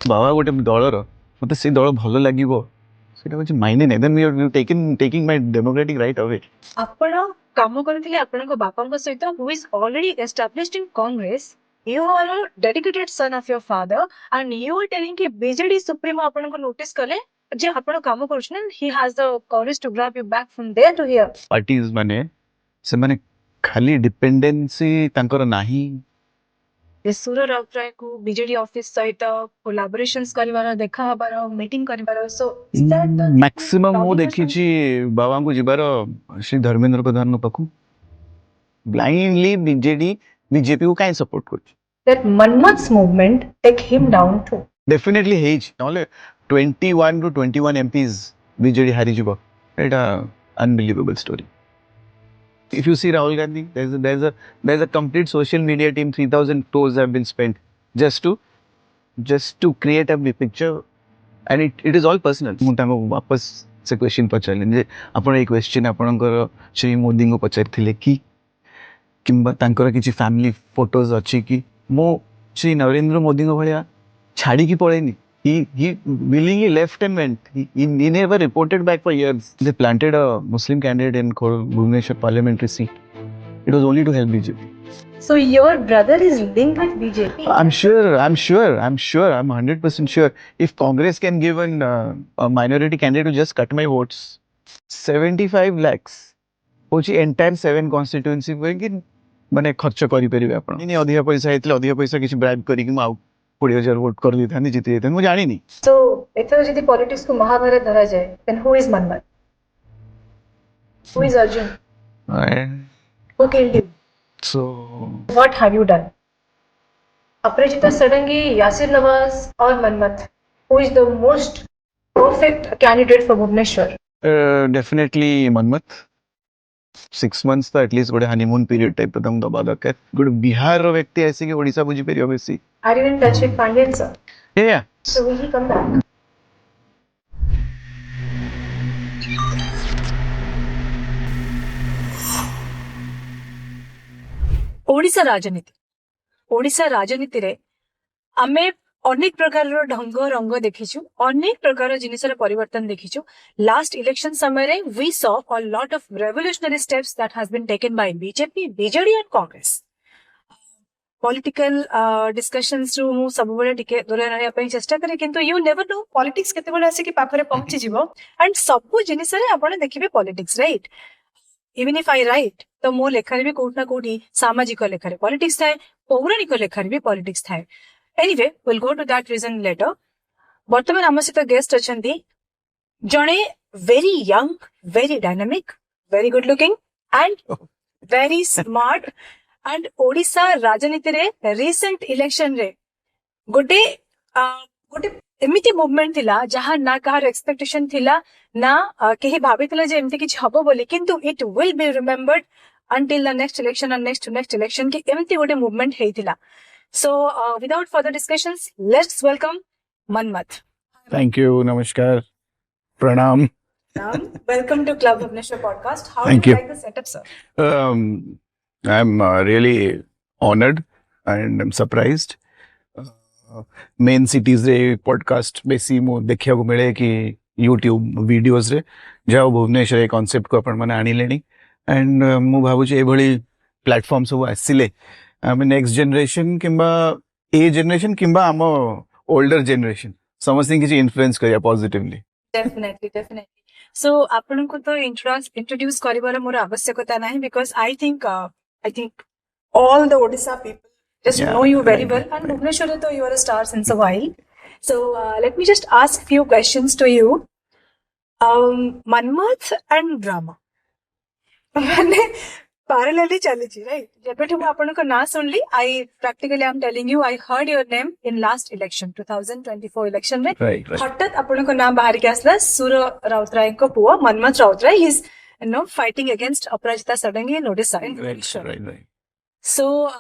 बाबा गोटे दलर मत से दल भल लगे ସେଇଟା କିଛି ମାଇନେ ନାହିଁ then you are taking my democratic right away. ଆପଣ କାମ କରୁଥିଲେ ଆପଣଙ୍କ ବାପାଙ୍କ ସହିତ who is already established in Congress. You are a dedicated son of your father and you are telling कि BJD supremo ଆପଣଙ୍କୁ notice କଲେ ଯେ ଆପଣ କାମ କରୁଛନ୍ତି he has the courage to grab you back from there to here. ପାର୍ଟିଜ ମାନେ ସେମାନେ ଖାଲି ଡିପେଣ୍ଡେନ୍ସି ତାଙ୍କର ନାହିଁ। ସୁର ରାଉତରାୟକୁ ବିଜେଡି ଅଫିସ ସହିତ କୋଲାବୋରେସନ୍ସ କରିବାର ଦେଖା ହବାର ମିଟିଂ କରିବାର ସୋ ମ୍ୟାକ୍ସିମମ୍ ମୁଁ ଦେଖିଛି ବାବାଙ୍କୁ ଯିବାର ଶ୍ରୀ ଧର୍ମେନ୍ଦ୍ର ପ୍ରଧାନଙ୍କ ପାଖକୁ ବ୍ଲାଇଣ୍ଡଲି ବିଜେପି କୁ କାଇଁ ସପୋର୍ଟ କରୁଛି। that Manmad's movement take him down too. Definitely ହେଇଛି ନହେଲେ 21 ରୁ 21 MPs ବିଜେଡି ହାରିଯିବ ଏଇଟା ଅନବିଲିଭେବଲ୍ story. If you see Rahul Gandhi, there's a complete social media team. 3,000 crores have been spent just to create a picture, and it is all personal. ମୁଁ ତାଙ୍କୁ वापस से question पचारिली जे आपण ए question आपणकर श्री मोदी को पचारिथिले कि किंबा तांकर किछि फैमिली फोटोज अछि कि मो श्री नरेंद्र मोदी को भलिया छाड़ी की पळेनी। He willingly left and went. He never reported back for years. They planted a Muslim candidate in Bhubaneswar parliamentary seat. It was only to help BJP. So your brother is linked with BJP? I'm sure. I'm 100% sure. If Congress can give a minority candidate to just cut my votes, 75 lakhs, होची entire 7 constituency कि माने खर्च करि परिबे आपण। नहीं अधिक पैसा हेतले अधिक पैसा किछि ब्राइब करी कि म 20,000 वोट कर दी था जीती जाता मुझे जानी नहीं। So एथर जदि पॉलिटिक्स को महाभारत धरा जाए then who is Manmad? Who is Arjun? Who killed him? So what have you done? Aparajita Sadangi, Yasir Nawaz or Manmad? Who is the most perfect candidate for Bhubaneswar? Definitely Manmat. 6 months तो at least गोटे honeymoon period type तो दबा दरकार। गोटे बिहार रो व्यक्ति ऐसे कि ओडिशा बुझी परियो बेसी। Are you in touch with Pandian sir? Yeah. So will he come back? Odisha राजनीति रे आमे अनेक प्रकार ढंग रंग देखिछु, अनेक प्रकार जिनिसर परिवर्तन देखिछु। लास्ट इलेक्शन समय रे we saw a lot of revolutionary steps that has been taken by BJP, BJD and Congress. Political discussions रू मु सब बळे टिके दूरे रहया पई चेष्टा करे किंतु you never know politics केते बळे आसी कि पाखरे पहुंची जिवो and सब जिनिस रे आपण देखिबे politics, right? Even if I write तो मो लेखरे भी कोठना कोठी सामाजिक लेखरे politics थाए, पौराणिक लेखरे भी politics थाए. Anyway, we'll go to that reason later. ବର୍ତ୍ତମାନ ଆମ ସହିତ ଗେଷ୍ଟ ଅଛନ୍ତି ଜଣେ very young, very dynamic, very good looking and very smart and Odisha राजनीतिरे recent election रे गोटे एमिति मूवमेंट थिला जहां ना काହାର एक्सपेक्टेशन थिला ना केही भाबितला जे एमिति किछ हबो बोली किंतु it will be remembered until the next election and next to next election कि एमिति गोटे movement हेइथिला. So, without further discussions, let's welcome Manmad. Thank you. Namaskar. Pranam. Welcome to Club Bhubaneswar podcast. How Thank do you you. like the setup, sir? I'm really honored and I'm surprised. Main cities रे podcast बेसी मो देखिया को मिले कि YouTube videos रे जाओ भुवनेश्वर ए concept को अपन माने आनी लेनी and मो भाबुची ए भली platform सब आसिले आम नेक्स्ट जनरेशन किंबा ए जनरेशन किंबा आम ओल्डर जनरेशन समथिंग किसी इन्फ्लुएंस करिया पॉजिटिवली। Definitely. So, आपन को तो introduce करिबार मोर आवश्यकता नाही because I think all the Odisha people just know you very well and Bhubaneswar तो you are a star since a while. So, let me just ask few questions to you. Manmad and drama. माने parallelly चली right? जब मैं आपन को ना सुन ली, I practically am telling you, I heard your name in last election, 2024 election में. Right. हटत आपन को नाम बाहर के आसला सुर राउतराय को पुआ Manmath Routray. He is fighting against Aparajita Sadangi in Odisha. Right. So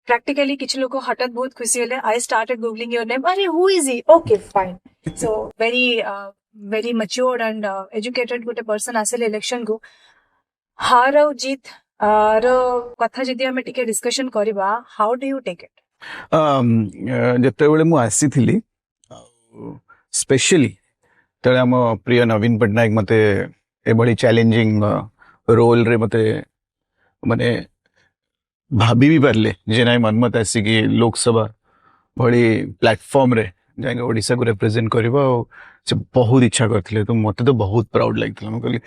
practically किछ लोग को हटत बहुत खुशी होले. I started googling your name. अरे who is he? Okay, fine. So very matured and educated गोटे person आसेले election को. हार और जीत कथा जदि हमें टिके डिस्कशन करबा, how do you take it? जते बेले मु आसी थिली स्पेशली तेरे आम प्रिय नवीन पट्टनायक मते एभली चैलेंजिंग रोल रे मते माने भाभी भी पारले जे नाई मनमत आसिकी लोकसभा भली प्लेटफॉर्म रे जाके ओडिशा को रिप्रेजेंट करबा से बहुत इच्छा करथिले तो मते तो बहुत प्राउड लागथिला म कहली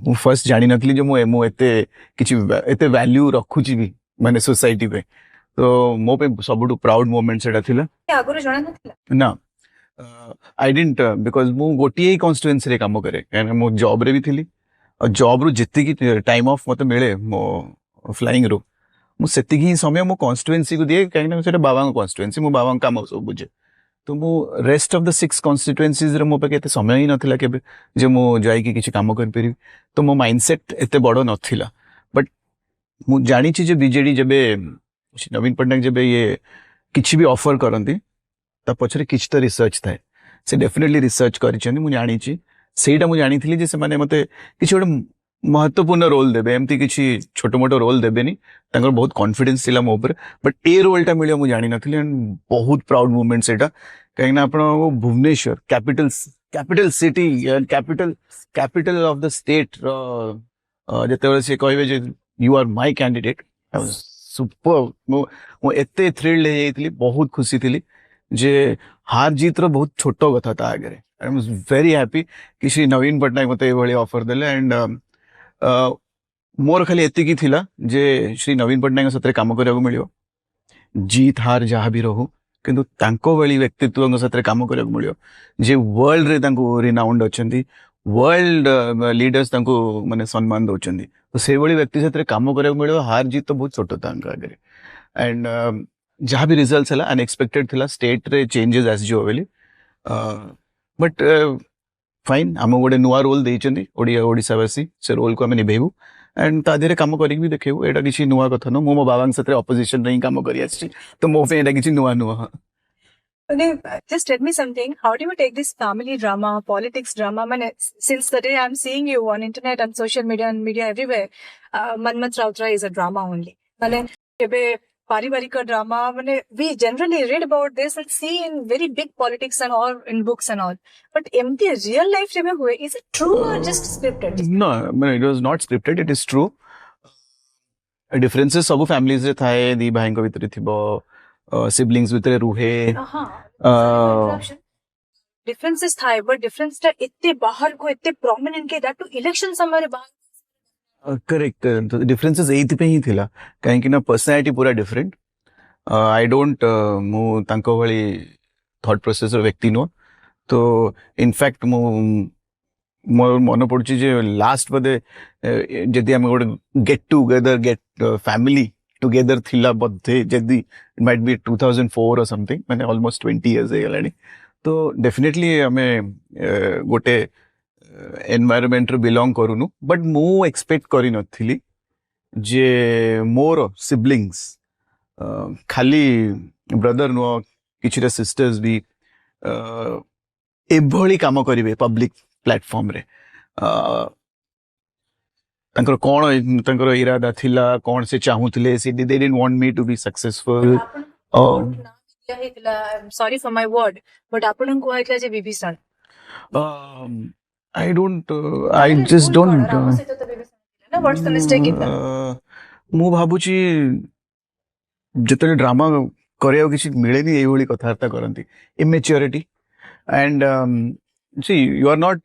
मु फर्स्ट जानि नथली जे मु एते किछि एते वैल्यू रखुची भी माने सोसाइटी पे तो मो पे सबुटु प्राउड मोमेंट सेटा थिला आगुरु जणा नथिला ना आई डिडंट बिकॉज मु गोटिए ही कॉन्स्टिट्यूएंसी रे काम करे काहे मु जॉब रे भी थिली और जॉब रु जित्ती की टाइम ऑफ मते मिले मो फ्लाइंग रो मु सेति ही समय मो कॉन्स्टिट्यूएंसी को दिए काहे सेटा बाबा को कॉन्स्टिट्यूएंसी मो बाबा काम सब बुझे तो मु रेस्ट ऑफ द 6 कॉन्स्टिट्यूएंसीज रे मो पे एते समय ही नथिला केबे जे मु जाई कि किछि काम कर पेरी तो मो माइंडसेट एते बडो नथिला बट मु जानी छी जे बीजेडी जबे नवीन पट्टनायक जबे ये किछि भी ऑफर करंती ता पछरे किछि तो रिसर्च थाए से डेफिनेटली रिसर्च करिसेंती मु जानी छी सेटा मु जानिथिली जे से माने मते किछि ओडे महत्वपूर्ण रोल देबे एमती किछि छोटो मोटो रोल देबेनी तांकर बहुत कॉन्फिडेंस थिला मो ऊपर बट ए रोलटा मिलियो मु जानि नथिली एंड बहुत प्राउड मोमेंट सेटा काहे ना आपण Bhubaneswar capital city capital of the state जते से कहबे जे you are my candidate super मो एते थ्रिल्ड हे जाइथिली बहुत खुशी थिली जे हार जीत रो बहुत छोटो कथा ता आगे आई एम वेरी हैप्पी कि श्री नवीन पट्टनायक मते ए भली ऑफर देले एंड मोर खाली एतिकी थिला जे श्री नवीन पट्टनायक सतरे काम करिया को मिलियो जीत हार जहाँ भी रहू किंतु तांको भली व्यक्तित्व सतरे काम करिया को मिलियो जे वर्ल्ड रे तांको रिनाउंड अछंती वर्ल्ड लीडर्स तांको माने सम्मान दोचंती तो से भली व्यक्ति सतरे काम करिया को मिलियो हार जीत तो बहुत छोटो तांका आगे एंड जहाँ भी रिजल्ट्स हला अनएक्सपेक्टेड थिला स्टेट रे चेंजेस आसी जो बेली बट फाइन आम गोटे नुआ रोल देइचंती ओडिशावासी से रोल को आम निभेबू एंड ता देहरे काम करिक भी देखेबू एटा किछि नुआ कथा न मो बाबा सतरे ऑपोजिशन रे काम करि आछि तो मो पे एटा किछि नुआ नुआ Just tell me something. How do you take this family drama, politics drama? Since the day I'm seeing you on internet and social media and media everywhere, Manmat Rautra is a drama only. Parivarika drama. We generally read about this and see in very big politics and all in books and all. But empty real life is it true or just scripted? No, it was not scripted. It is true. Differences सब families रे थाए दी भाई को भीतर थिबो siblings भीतर रुहे differences थाए but difference ता इत्ते बाहर को इत्ते prominent के that to election समय बाहर करेक्ट डिफरेंसेस एथि पे ही थिला काहे कि ना पर्सनालिटी पूरा डिफरेंट आई डोंट मु तांको भली थॉट प्रोसेस रो व्यक्ति नो तो इनफैक्ट मु मोर मन पड़छि जे लास्ट बदे जदी हम गोटे गेट टुगेदर फैमिली टुगेदर थिला बदे जदी इट माइट बी 2004 और समथिंग माने ऑलमोस्ट 20 इयर्स हे गलानी तो डेफिनेटली हमें गोटे एनवायरमेंट रे बिलोंग करूनु बट मु एक्सपेक्ट करि नथिली जे मोर सिबलिंग्स खाली ब्रदर नो किछिटा सिस्टर्स भी एभली काम करिवे पब्लिक प्लेटफॉर्म रे तांकर कोन तांकर इरादा थिला कोन से चाहूथिले से they didn't want me to be successful sorry for my word but आपन को आइतला जे Vibhishan I just don't what's the mistake in that? मु भाबुची जतले ड्रामा करिया किछि मिलेनी एई भली कथार्ता करंती immaturity and see you are not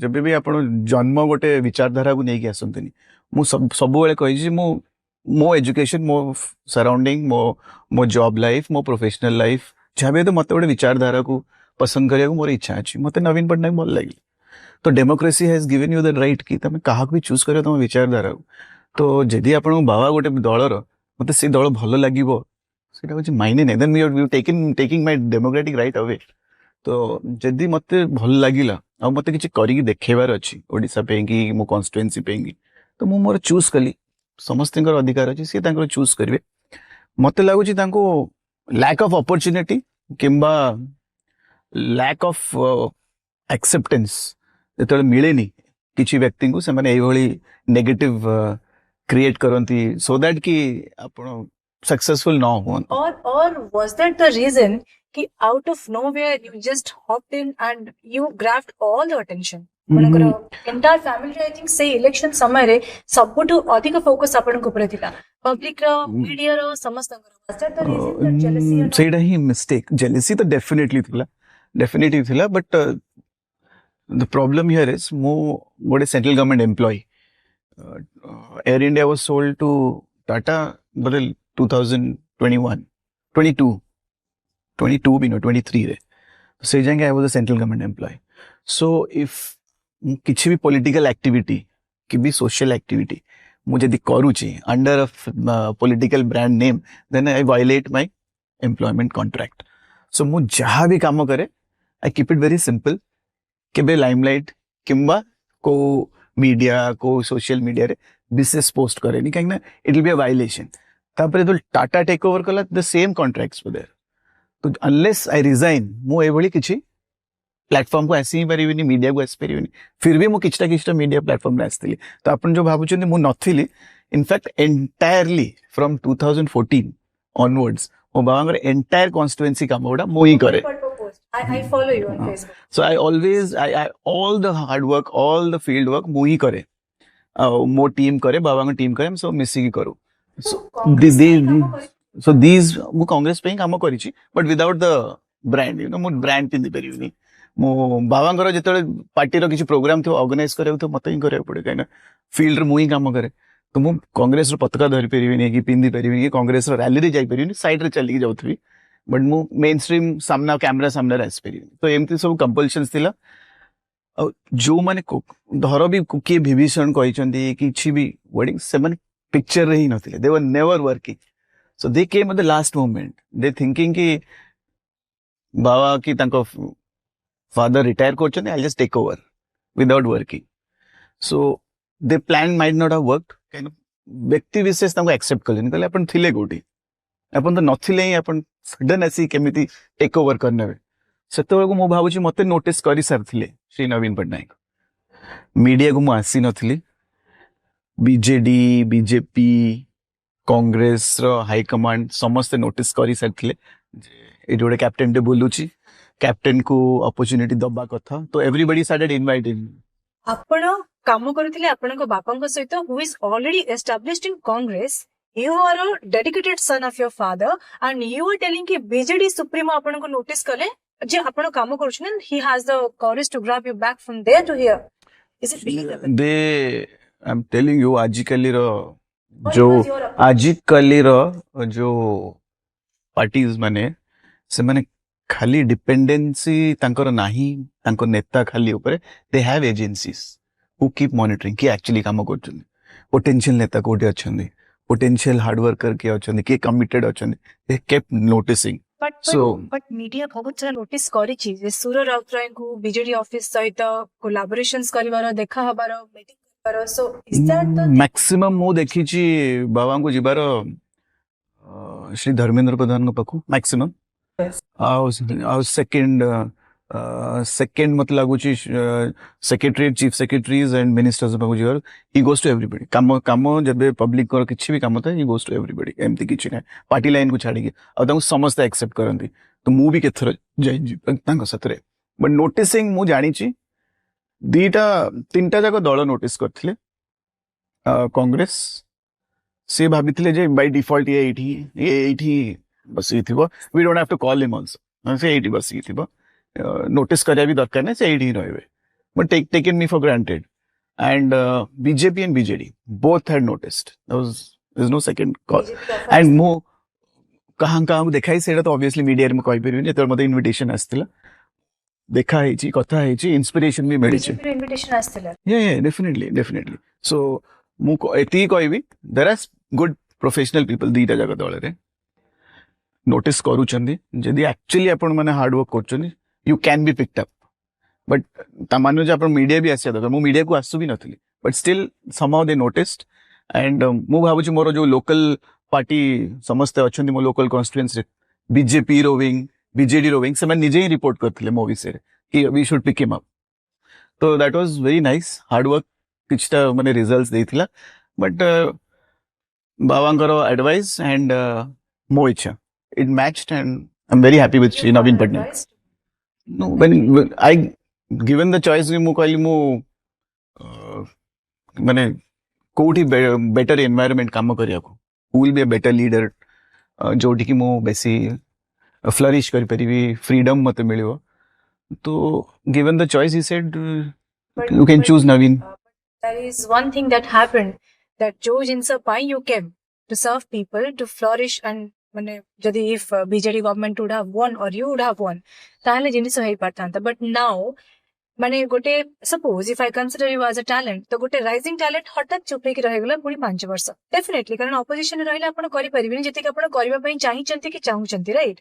जब भी आपण जन्म गोटे विचारधारा को नहीं आसंतनी मु सब बेले कहि छी मो एजुकेशन मो सराउंडिंग मो जॉब लाइफ मो प्रोफेशनल लाइफ जबे तो मते गोटे विचारधारा को पसंद करिया को मोर इच्छा अछि मते नवीन पट्टनायक भल लागि तो democracy has given you the right कि तमे काहा भी चूज करियो तम विचारधारा तो जदि आपण बाबा गोटे दलर मते से दल भल लागिवो सेटा होची मायने नै then you taking my democratic right away तो जदि मते भल लागिला आ मते किछि करी देखेबार अछि ओडिसा पे कि मो कॉन्स्टिट्यूएंसी पे तो मु मोर चूज कली समस्तकर अधिकार अछि से तांकर चूज करिवे मते लागुची तांको लैक ऑफ अपॉर्चुनिटी किंबा लैक ऑफ एक्सेप्टेंस जेतले मिलेनी किछि व्यक्ति को से माने एई भली नेगेटिव क्रिएट करंती सो दैट कि आपण सक्सेसफुल ना हो. or was that the reason कि out of nowhere you just hopped in and you grabbed all the attention? ଆପଣଙ୍କର entire family I think ସେଇ election ସମୟରେ ସବୁଠୁ ଅଧିକ focus ଆପଣଙ୍କ ଉପରେ ଥିଲା public ର media ର ସମସ୍ତଙ୍କର. Was that the reason that jealousy or not? ସେଇଟା ହିଁ ମିଷ୍ଟେକ୍. ଜେଲିସି ତ ଡେଫିନେଟଲି ଥିଲା but the problem here is ମୁଁ ଗୋଟେ central government employee. Air India was sold to Tata ବୋଧେ 2021 22 ବି ନୁହଁ 23ରେ. ସେଇ ଯାଏଁ I was a central government employee. So if କିଛି ବି ପଲିଟିକାଲ ଆକ୍ଟିଭିଟି କି ବି ସୋସିଆଲ ଆକ୍ଟିଭିଟି ମୁଁ ଯଦି କରୁଛି under political brand name then I violate my employment contract. So ମୁଁ ଯାହା ବି କାମ କରେ I keep it very simple. କେବେ ଲାଇମଲାଇଟ୍ କିମ୍ବା କୋଉ ମିଡ଼ିଆ କୋଉ ସୋସିଆଲ ମିଡ଼ିଆରେ ବିଶେଷ ପୋଷ୍ଟ କରେନି କାହିଁକି ନା ଇଟ୍ ୱିଲ୍ ବି ଅ ଭାଇଲେସନ୍. ତାପରେ ଯେତେବେଳେ ଟାଟା ଟେକ୍ ଓଭର କଲା ଦ ସେମ୍ କଣ୍ଟ୍ରାକ୍ଟସ୍ ବୋଧେ. ତ ଅନଲେସ୍ ଆଇ ରିଜାଇନ୍ ମୁଁ ଏଭଳି କିଛି ପ୍ଲାଟଫର୍ମକୁ ଆସି ହିଁ ପାରିବିନି, ମିଡ଼ିଆକୁ ଆସିପାରିବିନି. ଫିର୍ ବି ମୁଁ କିଛିଟା ମିଡ଼ିଆ ପ୍ଲାଟଫର୍ମରେ ଆସିଥିଲି. ତ ଆପଣ ଯୋଉ ଭାବୁଛନ୍ତି ମୁଁ ନଥିଲି, ଇନଫ୍ୟାକ୍ଟ ଏଣ୍ଟାୟାରଲି ଫ୍ରମ୍ 2014 ଅନୱାର୍ଡସ୍ ମୋ ବାବାଙ୍କର ଏଣ୍ଟାୟାର କନଷ୍ଟିଚୁଏନ୍ସି କାମ ଗୁଡ଼ା ମୁଁ ହିଁ କରେ. I follow you on Facebook. So I always, all the hard work, all the field work ମୁଁ ହିଁ କରେ. ମୋ ଟିମ୍ କରେ, ବାବାଙ୍କ ଟିମ୍ କରେ, ଆମେ ସବୁ ମିଶିକି କରୁ. So these ମୁଁ କଂଗ୍ରେସ ପାଇଁ କାମ କରିଛି ବଟ୍ ୱିଦାଉଟ୍ ଦ ବ୍ରାଣ୍ଡ. ମୁଁ ବ୍ରାଣ୍ଡ ପିନ୍ଧି ପାରିବିନି. ମୁଁ ବାବାଙ୍କର ଯେତେବେଳେ ପାର୍ଟିର କିଛି ପ୍ରୋଗ୍ରାମ ଥିବ ଅର୍ଗାନାଇଜ କରିବାକୁ ଥିବ ମତେ ହିଁ କରିବାକୁ ପଡେ କାହିଁକିନା ଫିଲ୍ଡରେ ମୁଁ ହିଁ କାମ କରେ. ତ ମୁଁ କଂଗ୍ରେସର ପତାକା ଧରି ପାରିବିନି କି ପିନ୍ଧି ପାରିବିନି କି କଂଗ୍ରେସର ରାଲିରେ ଯାଇପାରିବିନି, ସାଇଡରେ ଚାଲିକି ଯାଉଥିବି. ବଟ୍ ମୁଁ ମେନ୍ ଷ୍ଟ୍ରିମ୍ ସାମ୍ନା କ୍ୟାମେରା ସାମ୍ନାରେ ଆସିପାରିବିନି. ତ ଏମିତି ସବୁ କମ୍ପଲସନ୍ସ ଥିଲା. ଆଉ ଯୋଉମାନେ ଧର ବି କିଏ ବିଭୀଷଣ କହିଛନ୍ତି କିଛି ବି ୱେଡିଂ ସେମାନେ ପିକ୍ଚରରେ ହିଁ ନଥିଲେ. They were never working. So they came at the last moment. They thinking କି ବାବା କି ତାଙ୍କ father retire କରୁଛନ୍ତି, I'll just take over without working. So the plan might not have worked. ବ୍ୟକ୍ତି ବିଶେଷ ତାଙ୍କୁ ଆକ୍ସେପ୍ଟ କଲେନି, କହିଲେ ଆପଣ ଥିଲେ କୋଉଠି, ଆପଣ ତ ନଥିଲେ ହିଁ ଆପଣ ସଡନ୍ ଆସି କେମିତି ଟେକ୍ ଓଭର କରିନେବେ. ସେତେବେଳକୁ ମୁଁ ଭାବୁଛି ମତେ ନୋଟିସ୍ କରିସାରିଥିଲେ ଶ୍ରୀ ନବୀନ ପଟ୍ଟନାୟକ. ମିଡିଆକୁ ମୁଁ ଆସିନଥିଲି. ବିଜେଡି ବିଜେପି କଂଗ୍ରେସର ହାଇକମାଣ୍ଡ ସମସ୍ତେ ନୋଟିସ୍ କରିସାରିଥିଲେ ଯେ ଏଇଠି ଗୋଟେ କ୍ୟାପ୍ଟେନଟେ ବୁଲୁଛି, କ୍ୟାପ୍ଟେନ କୁ ଅପରଚ୍ୟୁନିଟି ଦବା କଥା. ତ ଏଭରିବଡି started inviting. ଆପଣ କାମ କରୁଥିଲେ ଆପଣଙ୍କ ବାପାଙ୍କ ସହିତ who is already established in Congress. You are a dedicated son of your father and you are telling कि BJD supremo ଆପଣଙ୍କୁ notice କଲେ ଯେ ଆପଣ କାମ କରୁଛନ୍ତି, he has the courage to grab you back from there to here. Is it believable? I'm telling you ଆଜିକାଲିର ଯୋଉ ପାର୍ଟିଜ ମାନେ ସେମାନେ ଖାଲି ଡିପେଣ୍ଡେନ୍ସି ତାଙ୍କର ନାହିଁ ତାଙ୍କ ନେତା ଖାଲି ଉପରେ. ଦେ ହ୍ୟାଭ୍ ଏଜେନ୍ସିସ୍ ହୁ କିପ୍ ମନିଟରିଂ କିଏ ଆକ୍ଚୁଆଲି କାମ କରୁଛନ୍ତି, ପୋଟେନ୍ସିଆଲ ନେତା କୋଉଠି ଅଛନ୍ତି, ପୋଟେନ୍ସିଆଲ ହାର୍ଡ ୱାର୍କର କିଏ ଅଛନ୍ତି, କିଏ କମିଟେଡ୍ ଅଛନ୍ତି. ଦେ କେପ୍ଟ ନୋଟିସିଂ. But media ବହୁତ ସାରା ନୋଟିସ୍ କରିଛି ଯେ ସୁର ରାଉତରାୟଙ୍କୁ ବିଜେଡି ଅଫିସ ସହିତ କୋଲାବୋରେସନ୍ସ କରିବାର, ଦେଖା ହବାର, ମିଟିଂ କରିବାର. So is that the maximum ମୁଁ ଦେଖିଛି ବାବାଙ୍କୁ ଯିବାର ଶ୍ରୀ ଧର୍ମେନ୍ଦ୍ର ପ୍ରଧାନଙ୍କ ପାଖକୁ ମ୍ୟାକ୍ସିମମ୍. ଆଉ ସେକେଣ୍ଡ ମତେ ଲାଗୁଛି ସେକ୍ରେଟାରୀ ଚିଫ ସେକ୍ରେଟାରୀଜ ଆଣ୍ଡ ମିନିଷ୍ଟର୍ସ ପାଖକୁ ଯିବାର. ହି ଗୋସ୍ ଟୁ ଏଭରିବଡି. କାମ ଯେବେ ପବ୍ଲିକର କିଛି ବି କାମ ଥାଏ ହି ଗୋସ୍ ଟୁ ଏଭରିବଡି. ଏମିତି କିଛି ନାହିଁ ପାର୍ଟି ଲାଇନକୁ ଛାଡିକି. ଆଉ ତାଙ୍କୁ ସମସ୍ତେ ଆକ୍ସେପ୍ଟ କରନ୍ତି. ତ ମୁଁ ବି କେତେଥର ଯାଇଛି ତାଙ୍କ ସାଥିରେ. ବଟ୍ ନୋଟିସିଂ ମୁଁ ଜାଣିଛି 3ଟା ଯାକ ଦଳ ନୋଟିସ୍ କରିଥିଲେ. କଂଗ୍ରେସ ସେ ଭାବିଥିଲେ ଯେ ବାଇ ଡିଫଲ୍ଟ ଏଇଠି ବସିକି ଥିବ, we don't have to call him also. ସେ ଏଇଠି ବସିକି ଥିବ, ନୋଟିସ୍ କରିବା ବି ଦରକାର ନାହିଁ, ସେ ଏଇଠି ହିଁ ରହିବେ. But taken me for granted. And BJP and BJD both had noticed. There no second call. And ମୁଁ କାହାକୁ ଦେଖାଇ ସେଇଟା ତ ଅବଭିୟସଲି ମିଡିଆରେ ମୁଁ କହିପାରିବିନି. ଯେତେବେଳେ ମୋତେ ଇନଭିଟେସନ ଆସିଥିଲା ଦେଖା ହେଇଛି, କଥା ହେଇଛି, ଇନ୍ସପିରେସନ ବି ମିଳିଛି. ଇନଭିଟେସନ ଆସିଥିଲା? ଡେଫିନେଟଲି. ସୋ ମୁଁ ଏତିକି କହିବି, there are good professional people 2ଟା ଯାକ ଦଳରେ ନୋଟିସ୍ କରୁଛନ୍ତି. ଯଦି ଆକ୍ଚୁଆଲି ଆପଣ ମାନେ ହାର୍ଡ ୱାର୍କ କରୁଛନ୍ତି you can be picked up. But ତା ମାନେ ଯେ ଆପଣ ମିଡିଆ ବି ଆସିବା ଦରକାର. ମୁଁ ମିଡିଆକୁ ଆସୁ ବି ନଥିଲି, but still somehow they noticed. And ମୁଁ ଭାବୁଛି ମୋର ଯୋଉ ଲୋକାଲ ପାର୍ଟି ସମସ୍ତେ ଅଛନ୍ତି ମୋ ଲୋକାଲ କନଷ୍ଟିଚୁଏନ୍ସିରେ, ବିଜେପି ର ୱିଙ୍ଗ, ବିଜେଡି ର ୱିଙ୍ଗ, ସେମାନେ ନିଜେ ହିଁ ରିପୋର୍ଟ କରିଥିଲେ ମୋ ବିଷୟରେ କି we should pick him up. ତ that was very nice. Hard work କିଛିଟା ମାନେ ରିଜଲ୍ଟ ଦେଇଥିଲା. ବଟ୍ बाबांकर advice and ମୋ ଇଚ୍ଛା it matched and I'm very happy with Shri Naveen Patnaik. No, when I given the choice ମୁଁ କହିଲି ମୁଁ ମାନେ କୋଉଠି better environment କାମ କରିବାକୁ who will be a better leader ଯୋଉଠି କି ମୁଁ ବେଶୀ flourish କରିପାରିବି freedom ମତେ ମିଳିବ तो given the choice he said you can choose Naveen. There is one thing that happened that जो जिनसे पाई you came to serve people to flourish and माने जदि if BJD government would have won or you would have won ताहले जिनिस होई पारथांता but now माने गोटे suppose if I consider you as a talent तो गोटे rising talent हठात चुप ହେଇକି ରହିगला पुणी 5 वर्ष definitely कारण opposition रहले आपण करि परिबिनी जति कि आपण करबा पई चाहिचंती कि चाहुचंती right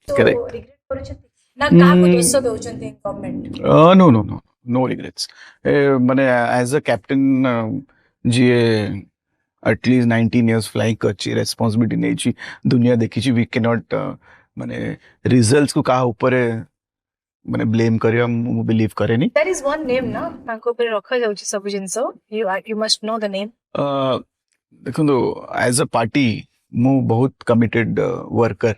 तो Correct. regret करूचंती ना काको दोष दउचंती गवर्नमेंट No regrets. माने as a captain जी at least 19 years flying करची responsibility नेची दुनिया देखी we cannot माने results को कहा ऊपर माने blame करिया मु believe करे नहीं. There is one name ना तांको ऊपर रखा जाउची सब जिंसो you must know the name. देखो तो as a party मु बहुत committed worker.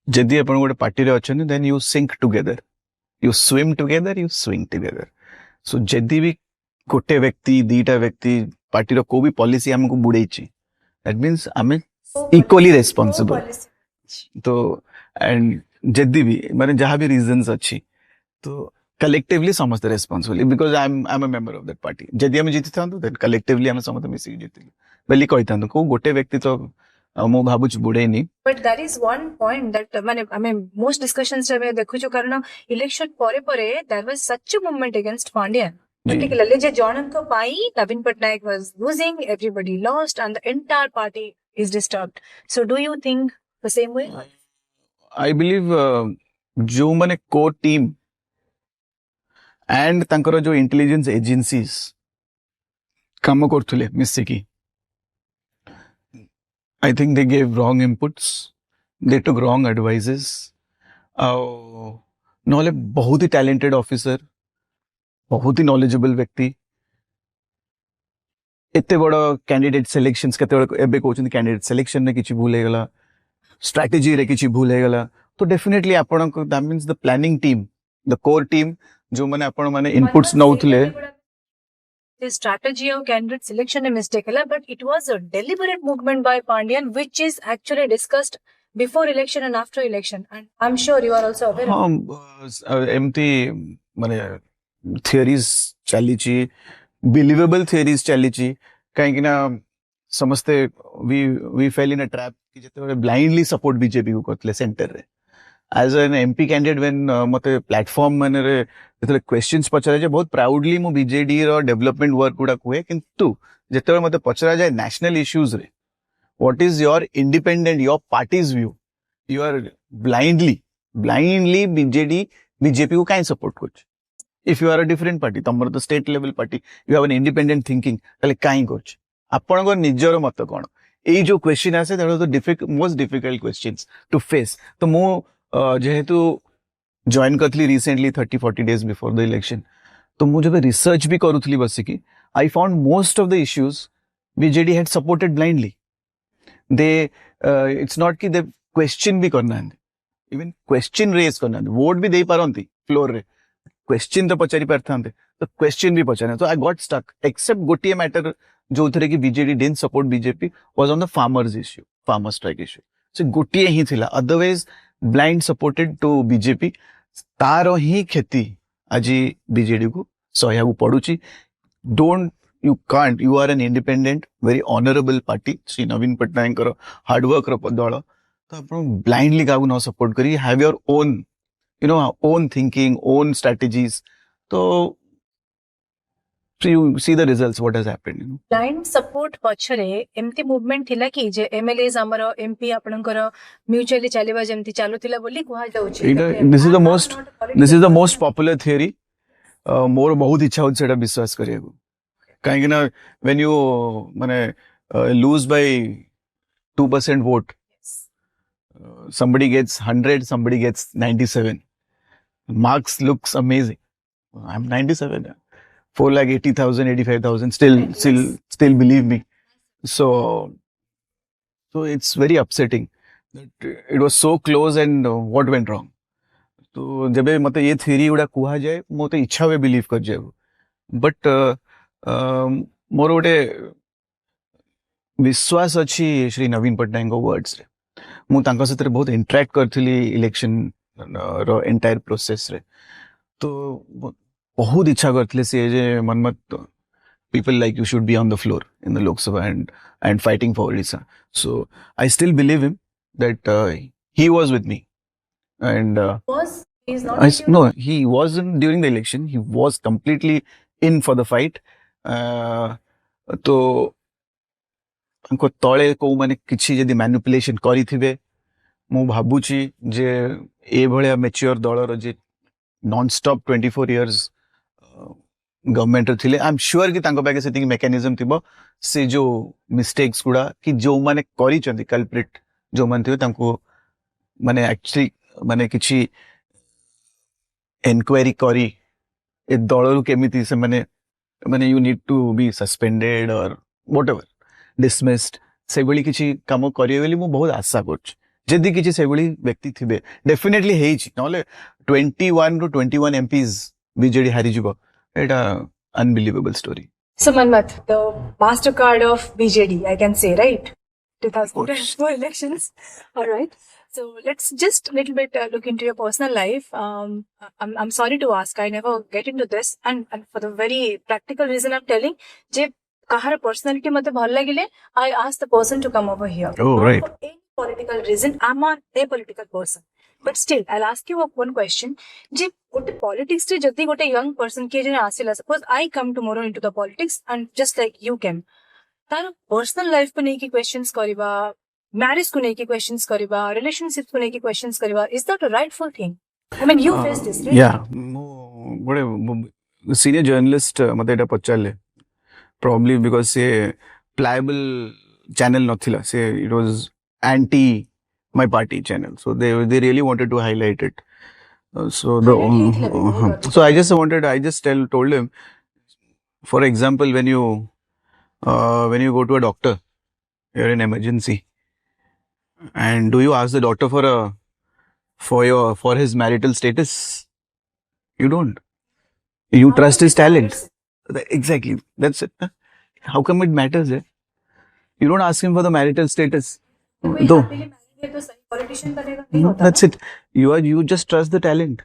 जदि अपन गोटे पार्टी रे अछन then you sink together. You swim together, you swing together. So जदि भी गोटे व्यक्ति दीटा व्यक्ति पार्टी रो को भी पॉलिसी हमको बुड़ेची that means आमे equally responsible. तो and जदि भी माने जहाँ भी reasons अच्छी तो collectively समस्त responsible because I'm a member of that party. जदि हम जीती था तो then collectively हम समस्त मिसी जीती. बेली कोई था तो को गोटे व्यक्ति तो मो भाबुच बुड़े नहीं. But there is one point that माने I mean most discussions रे मैं देखु जो कारण election परे परे there was such a movement against Pandian. Particularly जे जनन को पाई Naveen Patnaik was losing, everybody lost and the entire party is disturbed. So do you think the same way? I believe जो माने core team and तांकर जो intelligence agencies काम करथुले मिसिकी I think they gave wrong inputs. They took wrong advices. नॉले बहुत ही talented officer, बहुत ही knowledgeable व्यक्ति. एते बड़ा candidate selections केते बड़ा एबे कोचन candidate selection ने किछि भूल हेगला, strategy रे किछि भूल हेगला. तो definitely आपण को that means the planning team, the core team जो माने आपण माने inputs नउथले. The strategy of candidate selection is mistake but it was a deliberate movement by Pandian which is actually discussed before election and after election and I'm sure you are also aware of एमती माने theories चलीची believable theories चलीची कहीं कि ना समझते we fell in a trap कि जते blindly support BJP को करतले center रे as an MP candidate when मते platform माने रे जते questions पचरा जाए बहुत proudly मु BJD रो development work गुडा कुए किंतु जते मते पचरा जाए national issues रे what is your independent your party's view you are blindly BJP को काहे support करछ if you are a different party तमर तो state level party you have an independent thinking ताले काहे करछ आपण को निजर मत कोन एई जो क्वेश्चन आसे that was the most difficult questions to face तो मो जेहेतु जॉइन करथली recently 30-40 days before the election तो मु जब रिसर्च भी करूथली बसिकी I found most of the issues BJD had supported blindly they it's not कि दे क्वेश्चन भी करना इवन क्वेश्चन रेज करना वोट भी दे पारंती फ्लोर रे क्वेश्चन तो पचारि पारथांते तो क्वेश्चन भी पचारे तो आई गॉट स्टक एक्सेप्ट गोटिए मैटर जो थे कि BJD didn't support BJP was on the farmers issue farmer strike issue से गोटिए ही थिला otherwise blind supported to BJP तार ही क्षति आज बीजेडी को सहयागु पड़ुची don't you can't you are an independent very honourable party Shri Naveen Patnaik hard work दल तो आप ब्लाइंडली क्या न सपोर्ट करी have your own you know own thinking own strategies तो so you see the results what has happened blind support पछरे एमती movement थिला कि जे एमएलएस हमर एमपी आपनकर म्यूचुअली चलीबा जेमती चालुथिला बोली कुहा जाउची this is the most popular theory मोर बहुत इच्छा होत सेटा विश्वास करियगु काहे कि ना when you माने lose by 2% vote somebody gets 100 somebody gets 97 marks looks amazing I'm 97 4,80,000, 85,000. Still believe me. So it's very upsetting that it was so close and what went wrong. तो जब मतलब ये थ्योरी गुड़ा कुहा जाए मते इच्छा हुए बिलीव कर जाए बट मोर गोटे विश्वास अच्छी श्री नवीन पट्टनायक वर्ड्स रे मु तांको सतरे बहुत इंटरेक्ट करथली इलेक्शन रो एंटायर प्रोसेस रे तो बहुत इच्छा करथले से जे Manmath people like you should be on the floor in the Lok Sabha and fighting for Odisha. So I still believe him that he was with me and He's not with you? no, he wasn't during the election. He was completely in for the fight. तो तले को माने किछि जदि manipulation करिथिबे मु भाबुची जे ए भलिया mature दलर जे non stop 24 years government थिले आई am sure कि तांको पाके सेतिक मेकानिज्म थिबो से जो मिस्टेक्स गुडा कि जो माने करि चंदी कल्प्रिट जो मान थिबे तांको माने एक्चुअली माने किछि एनक्वायरी करी ए दलरु केमिति से माने माने you need to be suspended और व्हाटएवर डिसमिस्ड से बळी किछि काम करिवे बोली मु बहुत आशा करछ जदि किछि से बळी व्यक्ति थिबे डेफिनेटली हेछि नले 21 टू 21 एमपीज बीजेडी हारि जिवो एटा unbelievable story. So Manmat, the MasterCard of BJD, I can say, right? course. 2024 elections. All right. So let's just a little bit look into your personal life. I'm sorry to ask, I never get into this, and for the very practical reason I'm telling, J kahar personality mate bhal lagile, I asked the person to come over here. Oh, Not right. For any political reason, I'm not a political person. But still, I'll ask you one question. जे गोटे politics रे जदि गोटे young person के जे आसिला, suppose I come tomorrow into the politics and just like you came, तार personal life को नहीं की questions करिबा, मैरिज को नहीं की क्वेश्चंस करिबा, रिलेशनशिप को नहीं की क्वेश्चंस करिबा, is that a rightful thing? I mean you face this, right? या बड़े सीनियर जर्नलिस्ट मते एटा पचाले probably because से pliable channel नथिला से it was anti my party channel, so they really wanted to highlight it. So I just told him, for example, when you go to a doctor, you're in emergency, and do you ask the doctor for his marital status? You don't. You trust his talent. Exactly. That's it. How come it matters? You don't ask him for the marital status. Though. That's it. You just trust the talent.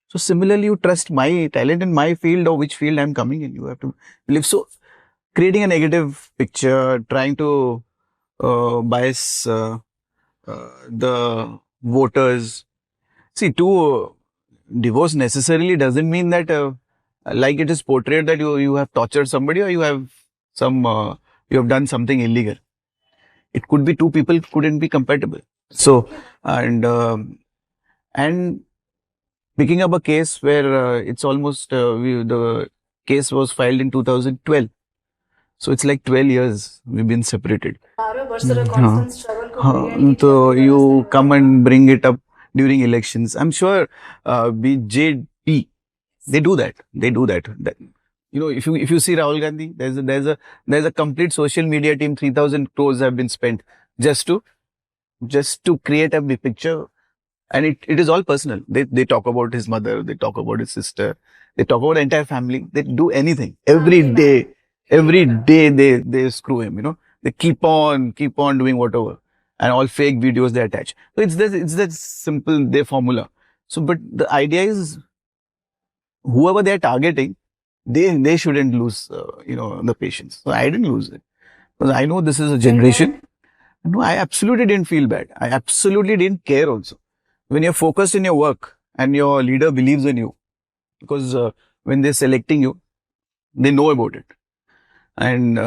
So similarly, you trust my talent in my field or which field I'm coming in. You have to believe. So creating a negative picture, trying to bias the voters. See, to divorce necessarily doesn't mean that like it is portrayed that you have tortured somebody or you have done something illegal. It could be two people couldn't be compatible. So and picking up a case where it's almost the case was filed in 2012. So it's like 12 years we've been separated. So you come and bring it up during elections. I'm sure BJP, they do that. You know, if you see Rahul Gandhi, there's a complete social media team. 3,000 crores have been spent just to create a big picture, and it is all personal. They talk about his mother, they talk about his sister, they talk about the entire family. They do anything every day. They screw him. You know, they keep on doing whatever, and all fake videos they attach. So it's that simple their formula. So, but the idea is, whoever they are targeting, they shouldn't lose the patience. So I didn't lose it because I know this is a generation. No, I absolutely didn't feel bad. I absolutely didn't care also. When you're focused in your work and your leader believes in you, because when they're selecting you, they know about it. And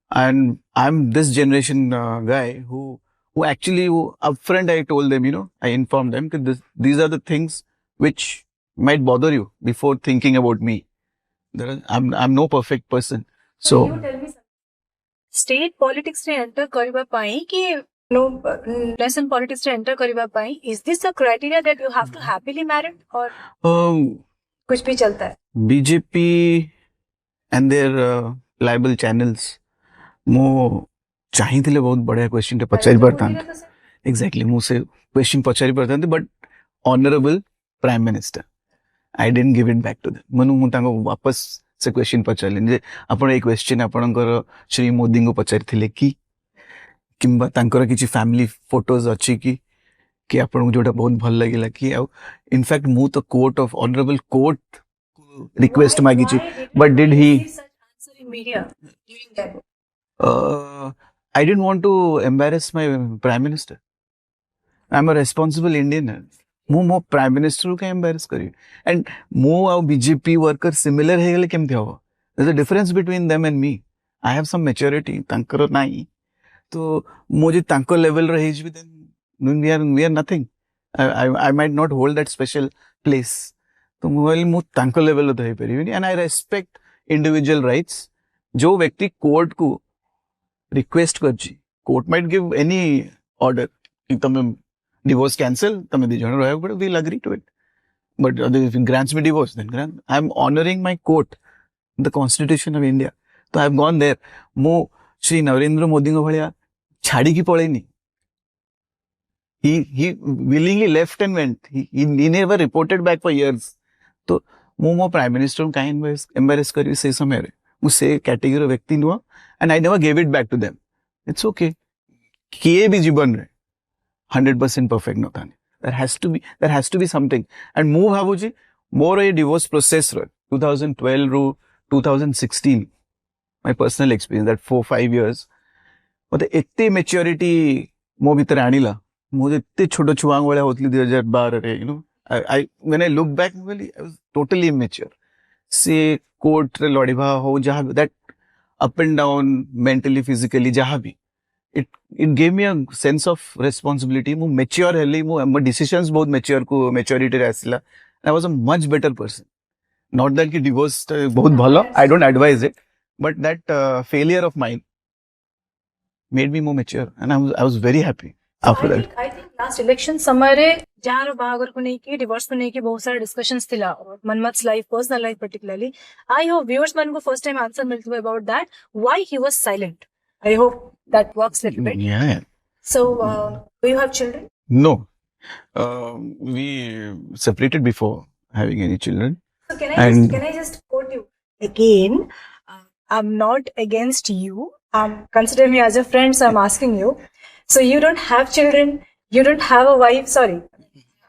I'm this generation guy who actually upfront I told them, I informed them that these are the things which might bother you before thinking about me. I'm no perfect person. So you tell me something. State politics रे enter करिबा पाई कि lesson politics रे enter करिबा पाई, is this a criteria that you have to happily marry or कुछ भी चलता है? BJP and their liable channels ମୁଁ ଚାହିଁଥିଲେ ବହୁତ ବଢିଆ କ୍ୱେଶ୍ଚିନ୍ ଟେ ପଚାରି ପାରିଥାନ୍ତି ଏକ୍ଜାକ୍ଟଲି ମୁଁ ସେ କ୍ୱେଶ୍ଚିନ୍ ପଚାରି ପାରିଥାନ୍ତି but honourable prime minister I didn't give it back to them ମାନେ ମୁଁ ତାଙ୍କୁ वापस ସେ କ୍ୱେଶ୍ଚିନ୍ ପଚାରିଲିନି ଯେ ଆପଣ ଏଇ କ୍ୱେଶ୍ଚିନ୍ ଆପଣଙ୍କର ଶ୍ରୀ ମୋଦିଙ୍କୁ ପଚାରିଥିଲେ କି କିମ୍ବା ତାଙ୍କର କିଛି ଫ୍ୟାମିଲି ଫଟୋଜ ଅଛି କି ଆପଣଙ୍କୁ ଯୋଉଟା ବହୁତ ଭଲ ଲାଗିଲା କି ଆଉ ଇନଫ୍ୟାକ୍ଟ ମୁଁ ତ court of honourable court request ମାଗିଛି but did he I didn't want to embarrass my prime minister. I'm a responsible Indian. ମୁଁ ମୋ ପ୍ରାଇମ୍ ମିନିଷ୍ଟର କାଇଁ ଏମ୍ବାରାସ କରିବି ଆଣ୍ଡ ମୁଁ ଆଉ ବିଜେପି ୱାର୍କର ସିମିଲାର ହେଇଗଲେ କେମିତି ହବ there's a difference between them and me. I have some maturity ତାଙ୍କର ନାହିଁ ତ ମୁଁ ଯଦି ତାଙ୍କ ଲେଭେଲର ହେଇଯିବି then we are nothing. I might not hold that special place. ତ ମୁଁ କହିଲି ମୁଁ ତାଙ୍କ ଲେଭେଲର ତ ହେଇପାରିବିନି and I respect individual rights. ଯୋଉ ବ୍ୟକ୍ତି କୋର୍ଟକୁ रिक्वेस्ट करछि court might give any order कि तमे डिवोर्स कैंसिल तमे दी जण रहय but we'll agree to it but if it grants me divorce then grant I am honouring my court the constitution of India तो आई हैव गॉन देयर मो श्री नरेंद्र मोदी को भलिया छाड़ी की पळेनी he willingly left and went he never reported back for years तो मो मो prime minister काहे embarrass करी से समय रे मु से कैटेगरी व्यक्ति नुआ and I never gave it back to them. It's okay. किए भी जीवन रे 100% perfect Nathani. There has to be something. And मु भाबुची मोर ए डिवोर्स प्रोसेस रे 2012 रू 2016 my personal experience that 4-5 years मते एते मैच्योरिटी मो भीतर आनिला मु एते छोटो छुआंग वाला होतली 2012 रे you know I when I look back I was totally immature. से कोर्ट रे लड़िबा हो जहां that up and down mentally physically jaha bhi it gave me a sense of responsibility mu mature heli mu decisions bahut maturity re asila I was a much better person not that ki divorce bahut bhalo I don't advise it but that failure of mine made me more mature and I was very happy after that I think last election समय रे जहाँ बाहागर को नहीं की divorce को नहीं की बहुत सारे डिस्कशंस थिला मनमथ's life personal life particularly I hope viewers man को first time answer मिलते हुए about that why he was silent I hope that works little bit yeah so do you have children no we separated before having any children so can I just quote you again I'm not against you consider me as a friend so I'm asking you so you don't have children you don't have a wife sorry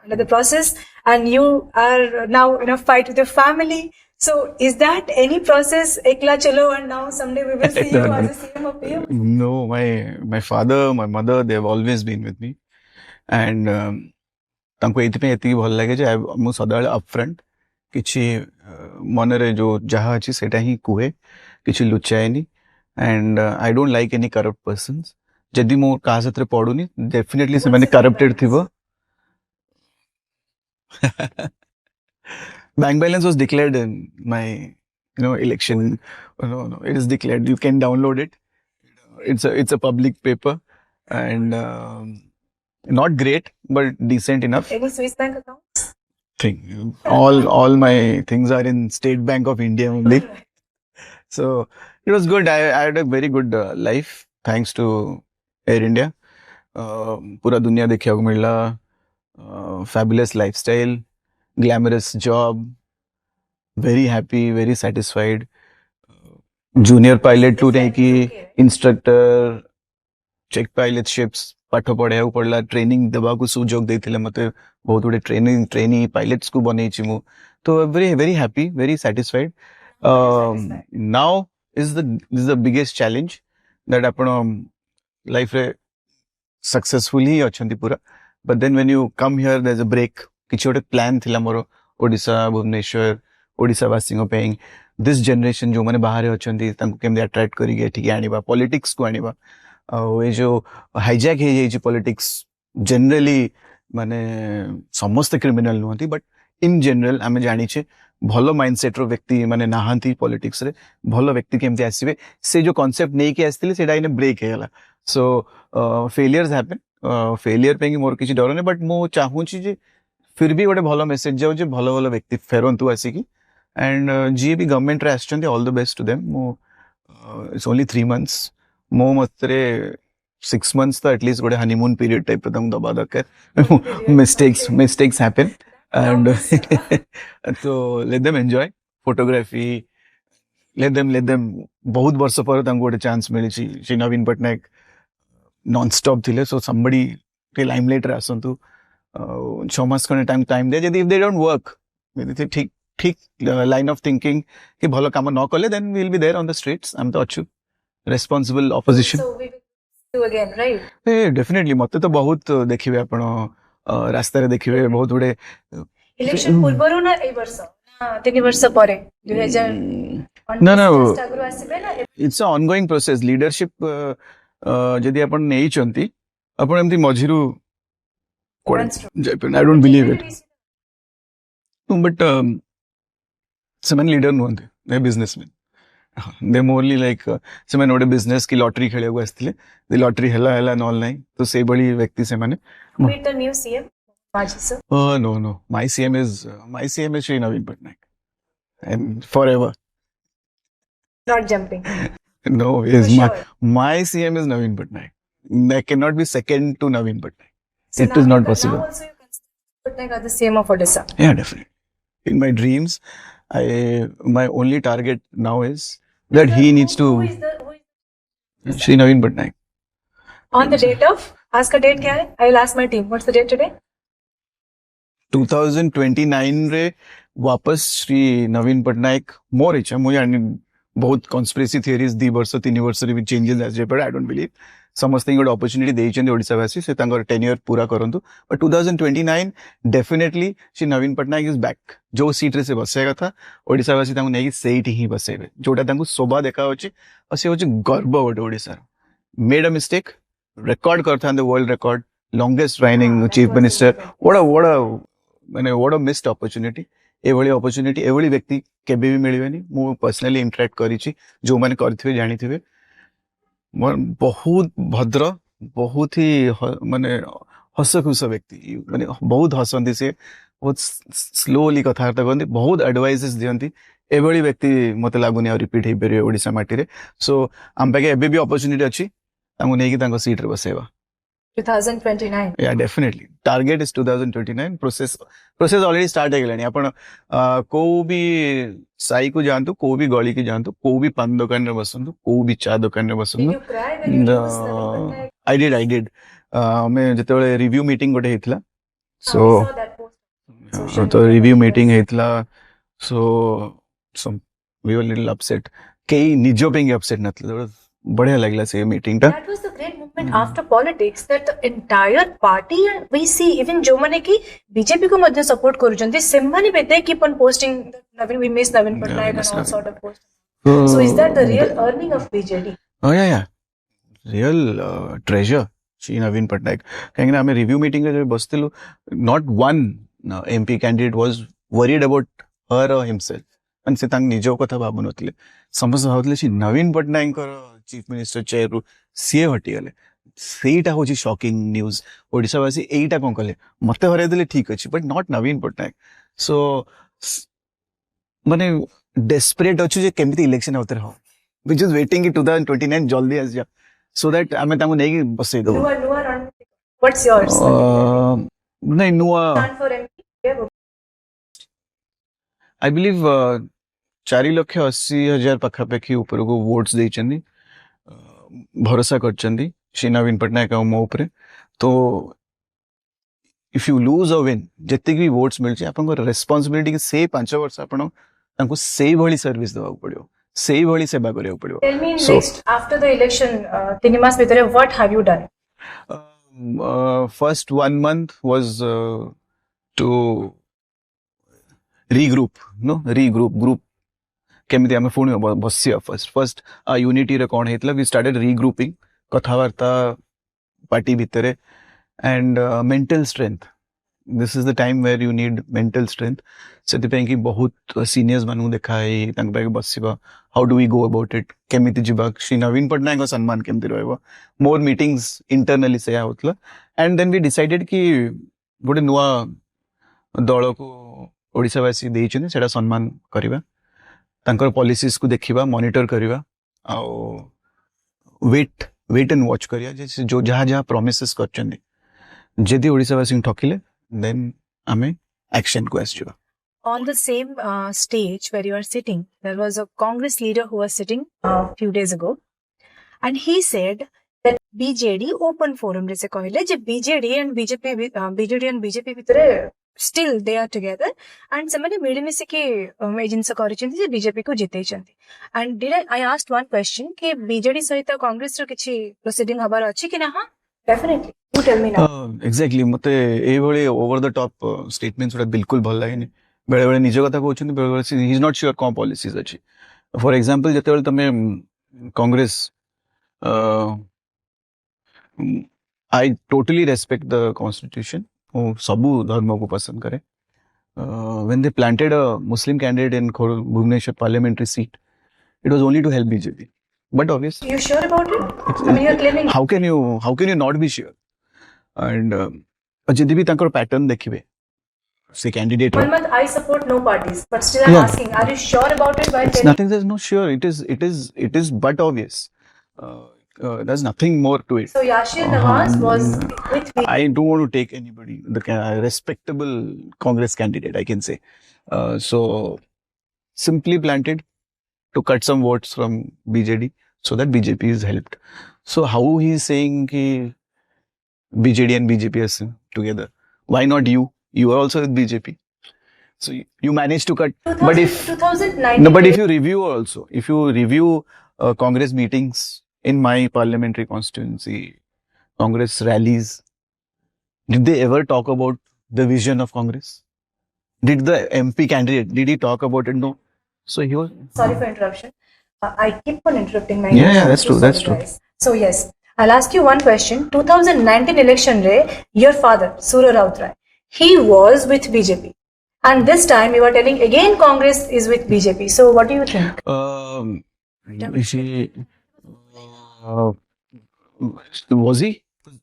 under the process and you are now in a fight with your family so is that any process ekla chalo and now someday we will see you as a CM of PM no my father my mother they have always been with me and तांको एथि एति भल लागे जे मु सदाळे upfront किछि मन रे जो जहा अछि सेटा ही कुहे किछि लुचाएनी and I don't like any corrupt persons जदि मो का सत्र पडुनी डेफिनेटली से माने करप्टेड थिबो bank balance was declared in my election no it is declared you can download it it's a public paper and not great but decent enough any Swiss bank accounts thing all my things are in State Bank of India only so it was good I had a very good life thanks to Air India पूरा दुनिया देखिया को मिला fabulous lifestyle glamorous job very happy very satisfied junior pilot to नहीं कि instructor check pilot ships पाठ पढ़ाया पड़ला ट्रेनिंग देवा को सुजोग देथिले मते बहुत गुडे ट्रेनी पायलट्स को बनैछि मु तो very happy very satisfied now is the biggest challenge that आपण life रे successfully अछंती पूरा but then when you come here there's a break किछि ओटे प्लान थिला मोर ओडिसा भुवनेश्वर ओडिसा वासी ପାଇଁ this generation जो माने बाहर अछंती तांको केमदे अट्रैक्ट करिके ठीक आनिबा पॉलिटिक्स को आनिबा ए जो हाईजैक हे जाई पॉलिटिक्स जनरली माने समस्त क्रिमिनल नहती बट इन जनरल आमे जानि छे भलो माइंडसेट रो व्यक्ति माने नाहंती पॉलिटिक्स रे भलो व्यक्ति केमते आसीबे से जो कांसेप्ट नै के आस्थिले सेडा इन ब्रेक हेला सो फेलियर्स हैपन फेलियर पे मोर किसी डर नहीं बट मु चाहूँ जे फिर भी गोटे भल मेसेज जाऊ जे भल भल व्यक्ति फेरंतु आसिकी एंड जी भी गवर्नमेंट रे आछंती all the best to them मु इट्स ओनली 3 months ମୋ ମତରେ 6 months ତ एटलीस्ट गोटे हनीमून पीरियड टाइप दबा दरकार मिस्टेक्स हैपन एंड तो let them enjoy photography let them बहुत वर्ष पर गोटे चांस मिली श्री नवीन पट्टनायक नॉन स्टॉप थिले सो somebody के लाइमलाइट रे आसंतु 6 मास खने टाइम दे जदी इफ दे डोंट वर्क यदि ठीक ठीक लाइन ऑफ थिंकिंग कि भलो काम न कले then we will be there on the streets I am तो अच्छु responsible opposition So we will do again, right? ए डेफिनेटली मते तो बहुत देखिबे आपण रास्ता रे देखिबे बहुत गुडे इलेक्शन पूर्वरु ना ए वर्ष ना 3 वर्ष परे 2000 ना ना आगु आसीबे ना it's a ongoing process leadership जदि आपण नै चंती आपण एमती मझिरु कोड जायपर I don't believe it but सेमन लीडर नोंते they businessman they morally like सेमन गोटे बिजनेस की लॉटरी खेलिया आसथिले दे लॉटरी हला नॉल नाही तो से बड़ी व्यक्ति से माने with the new CM Maji sir. no my CM is Shri Naveen Patnaik and forever Not jumping. no For is sure. my CM is Naveen Patnaik. There cannot be second to Naveen Patnaik. So It is now- not possible. Now also you consider Patnaik as the CM of Odisha. Yeah, definitely. In my dreams, my only target now is that he needs to Who is Shri Naveen Patnaik. on the date of? Ask a date क्या है? I will ask my team. What's the date today? 2029 रे वापस श्री नवीन पटनायक मोर इच्छा मुझे जानी बहुत conspiracy theories 2 वर्ष 3 वर्ष रे भी चेंजेस आस जाय पर आई डोंट बिलीव समस्ते गोटे अपॉर्चुनिटी देइछन ओडिसावासी से तांकर टेन्योर पूरा करंतु but 2029 definitely Shri Naveen Patnaik is back जो सीट रे से बसेगा था ओडिसावासी तांको नेकी सेठी ही बसेबे जोटा तांको शोभा देखा होची और से होची गर्व ओडे Odisha made a mistake record करथान the world record longest reigning chief minister what a missed opportunity एभली अपॉर्चुनिटी एभली व्यक्ति केबे भी मिलबेनी मु पर्सनली इंटरेक्ट करिछि जो माने करथिबे जानिथिबे बहुत भद्र बहुत ही माने हसखुश व्यक्ति माने बहुत हसंती से बहुत स्लोली कथाबार्ता करती बहुत एडवाइसेस दियंती एभली व्यक्ति मते लागुनी आ रिपीट हे परियो ओडिसा माटी रे सो आम पाके एबे भी अपॉर्चुनिटी अछि तांको नेकी तांको सीट रे बसेबा 2029. या definitely target is 2029 process already start हो गलानी आपण को भी साई को जानतु को भी गली की जानतु को भी पान दुकान रे बसंतु को भी चा दुकान रे Did बसंतु you cry when you lose Naveen Patnaik? I did मैं जेतेबेले रिव्यू मीटिंग गोटे हेतला I so saw that post. Social तो media रिव्यू पर, मीटिंग yes. हेतला so we were little upset कई निजो पेंगे अपसेट नथले बढ़िया लागला से मीटिंग टा That was the great movement after politics that the entire party and we see even जो माने कि बीजेपी को मध्य सपोर्ट करूचंती सेमाने बे they keep on posting that Naveen we miss Naveen Patnaik miss and all Naveen. sort of posts. So is that the real earning of BJD? Oh yeah. Real treasure. Shri Naveen Patnaik कहीं आम review meeting रे बसलु not one MP candidate was worried about her or himself मन से तांग निजो कथा भाबु नथले समस्त भाबुतले Shri Naveen Patnaik chief minister chair रु सीए हटी गले सेटा होची शॉकिंग न्यूज ओडिसावासी एटा कोन कले मते हरे देले ठीक अछि बट नॉट नवीन पटनायक सो माने डेस्परेट अछि जे केमिति इलेक्शन होतरे हो वी जस्ट वेटिंग कि 2029 जल्दी आस जा so that आमे तांको नेकी बसै दो Nuwa run. What's yours? नहीं नुआ Stand for MP. Yeah, I believe 4,80,000 पाखापाखि ऊपर को वोट्स देइचंदी भरोसा करचंदी श्री नवीन पटनायक मो ऊपर तो if you lose a win जत्ते भी वोट्स मिलचे आपन रेस्पॉन्सिबिलिटी कि से 5 वर्ष आपन तांको सेही भली सर्विस देवा पड़ियो सेही भली सेवा करियो पड़ियो Tell me So- next after the election, Tinimas Vitare, what have you done? First 1 month was to regroup group केमिति आमे फोन बसिया फर्स्ट यूनिटी रे कोन हेतला वी स्टार्टेड रीग्रुपिंग कथावार्ता पार्टी भितरे and mental strength this is the time where you need mental strength सेति पे कि बहुत सीनियर्स मानु देखाई तांक पे बसिबा how do we go about it केमिति जिबा श्री नवीन पटनायक को सम्मान केमिति रहबा मोर मीटिंग्स इंटरनली से होतला एंड देन वी डिसाइडेड कि गोटे नुआ दल को ओडिसावासी देइछने सेटा सम्मान करिबा तांकर पॉलिसीज को देखिबा मॉनिटर करिबा आ वेट एंड वॉच करिया जो जहाँ जहाँ प्रोमिसेस करछन्ते जदि ओडिसावासी ठकिले देन आमे एक्शन को आसजिबा. On the same stage where you are sitting, there was a Congress leader who was sitting a few days ago, and he said that BJD open forum रे से कहले जे BJD and BJP भितरे still they are together and semane मिलिमिशि के ए जिनस करिसेंती जे BJP को जितेइछंती. And did I asked one question कि BJD सहित कांग्रेस रो किछि proceeding हबार अछि कि ना? Definitely. You tell me now. Exactly मते ए भली ओवर द टॉप स्टेटमेंट्स उडा बिल्कुल भल लागेनी. बेले बेले निज कथा कहउछन्ती बेले बेले ही इज नॉट श्योर कोन पॉलिसीज अछि. फॉर एग्जांपल जते बेले तमे Congress I totally respect the constitution और सबु धर्म को पसंद करे. When they planted a Muslim candidate in Bhubaneswar parliamentary seat it was only to help BJP. But obviously, You sure about it? I mean, you're claiming. how can you not be sure? And जदि भी तांकर pattern देखिबे से candidate One month I support no parties, but still I'm Yeah. asking, are you sure about it? While it's telling nothing that's not sure. It is but obvious. There's nothing more to it. so Yashir Nawaz was with me. I don't want to take anybody, the respectable Congress candidate, I can say. So simply planted to cut some votes from BJD so that BJP is helped. So how he is saying ki BJD and BJP are together? Why not you? You are also with BJP. So you managed to cut. But if 2019. no, but if you review also, if you review Congress meetings in my parliamentary constituency, Congress rallies, did they ever talk about the vision of Congress? Did the MP candidate, did he talk about it? No. So he was. Sorry for interruption. I keep on interrupting my. Yeah, guests. that's So true, sorry, that's true. guys. So yes, I'll ask you one question. 2019 election re, your father Surya Rautrai, he was with BJP, and this time you are telling again Congress is with BJP. So what do you think? She was he?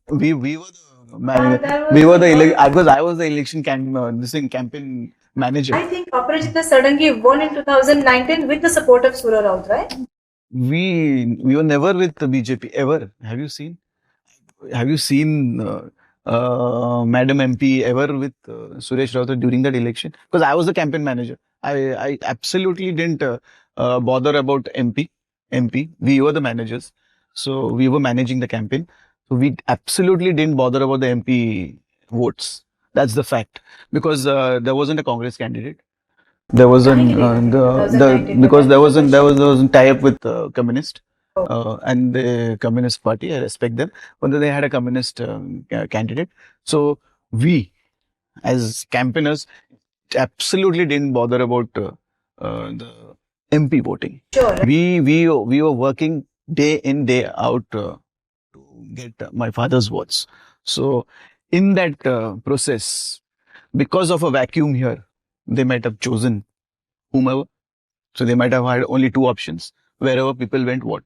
We were the we were the because I was the election campaign manager. I think Aparajita Sadangi won in 2019 with the support of Surya Rautrai. We were never with the BJP ever. Have you seen Madam MP ever with Suresh Rautar during that election? Because I was the campaign manager. I absolutely didn't bother about MP. We were the managers, so we were managing the campaign. So we absolutely didn't bother about the MP votes. That's the fact. Because there wasn't a Congress candidate. There wasn't because there wasn't tie up with communist and the Communist Party. I respect them, but they had a communist candidate. So we, as campaigners, absolutely didn't bother about the MP voting. Sure. We were working day in day out to get my father's votes. So in that process, because of a vacuum here, they might have chosen whomever. So they might have had only two options. Wherever people went, what?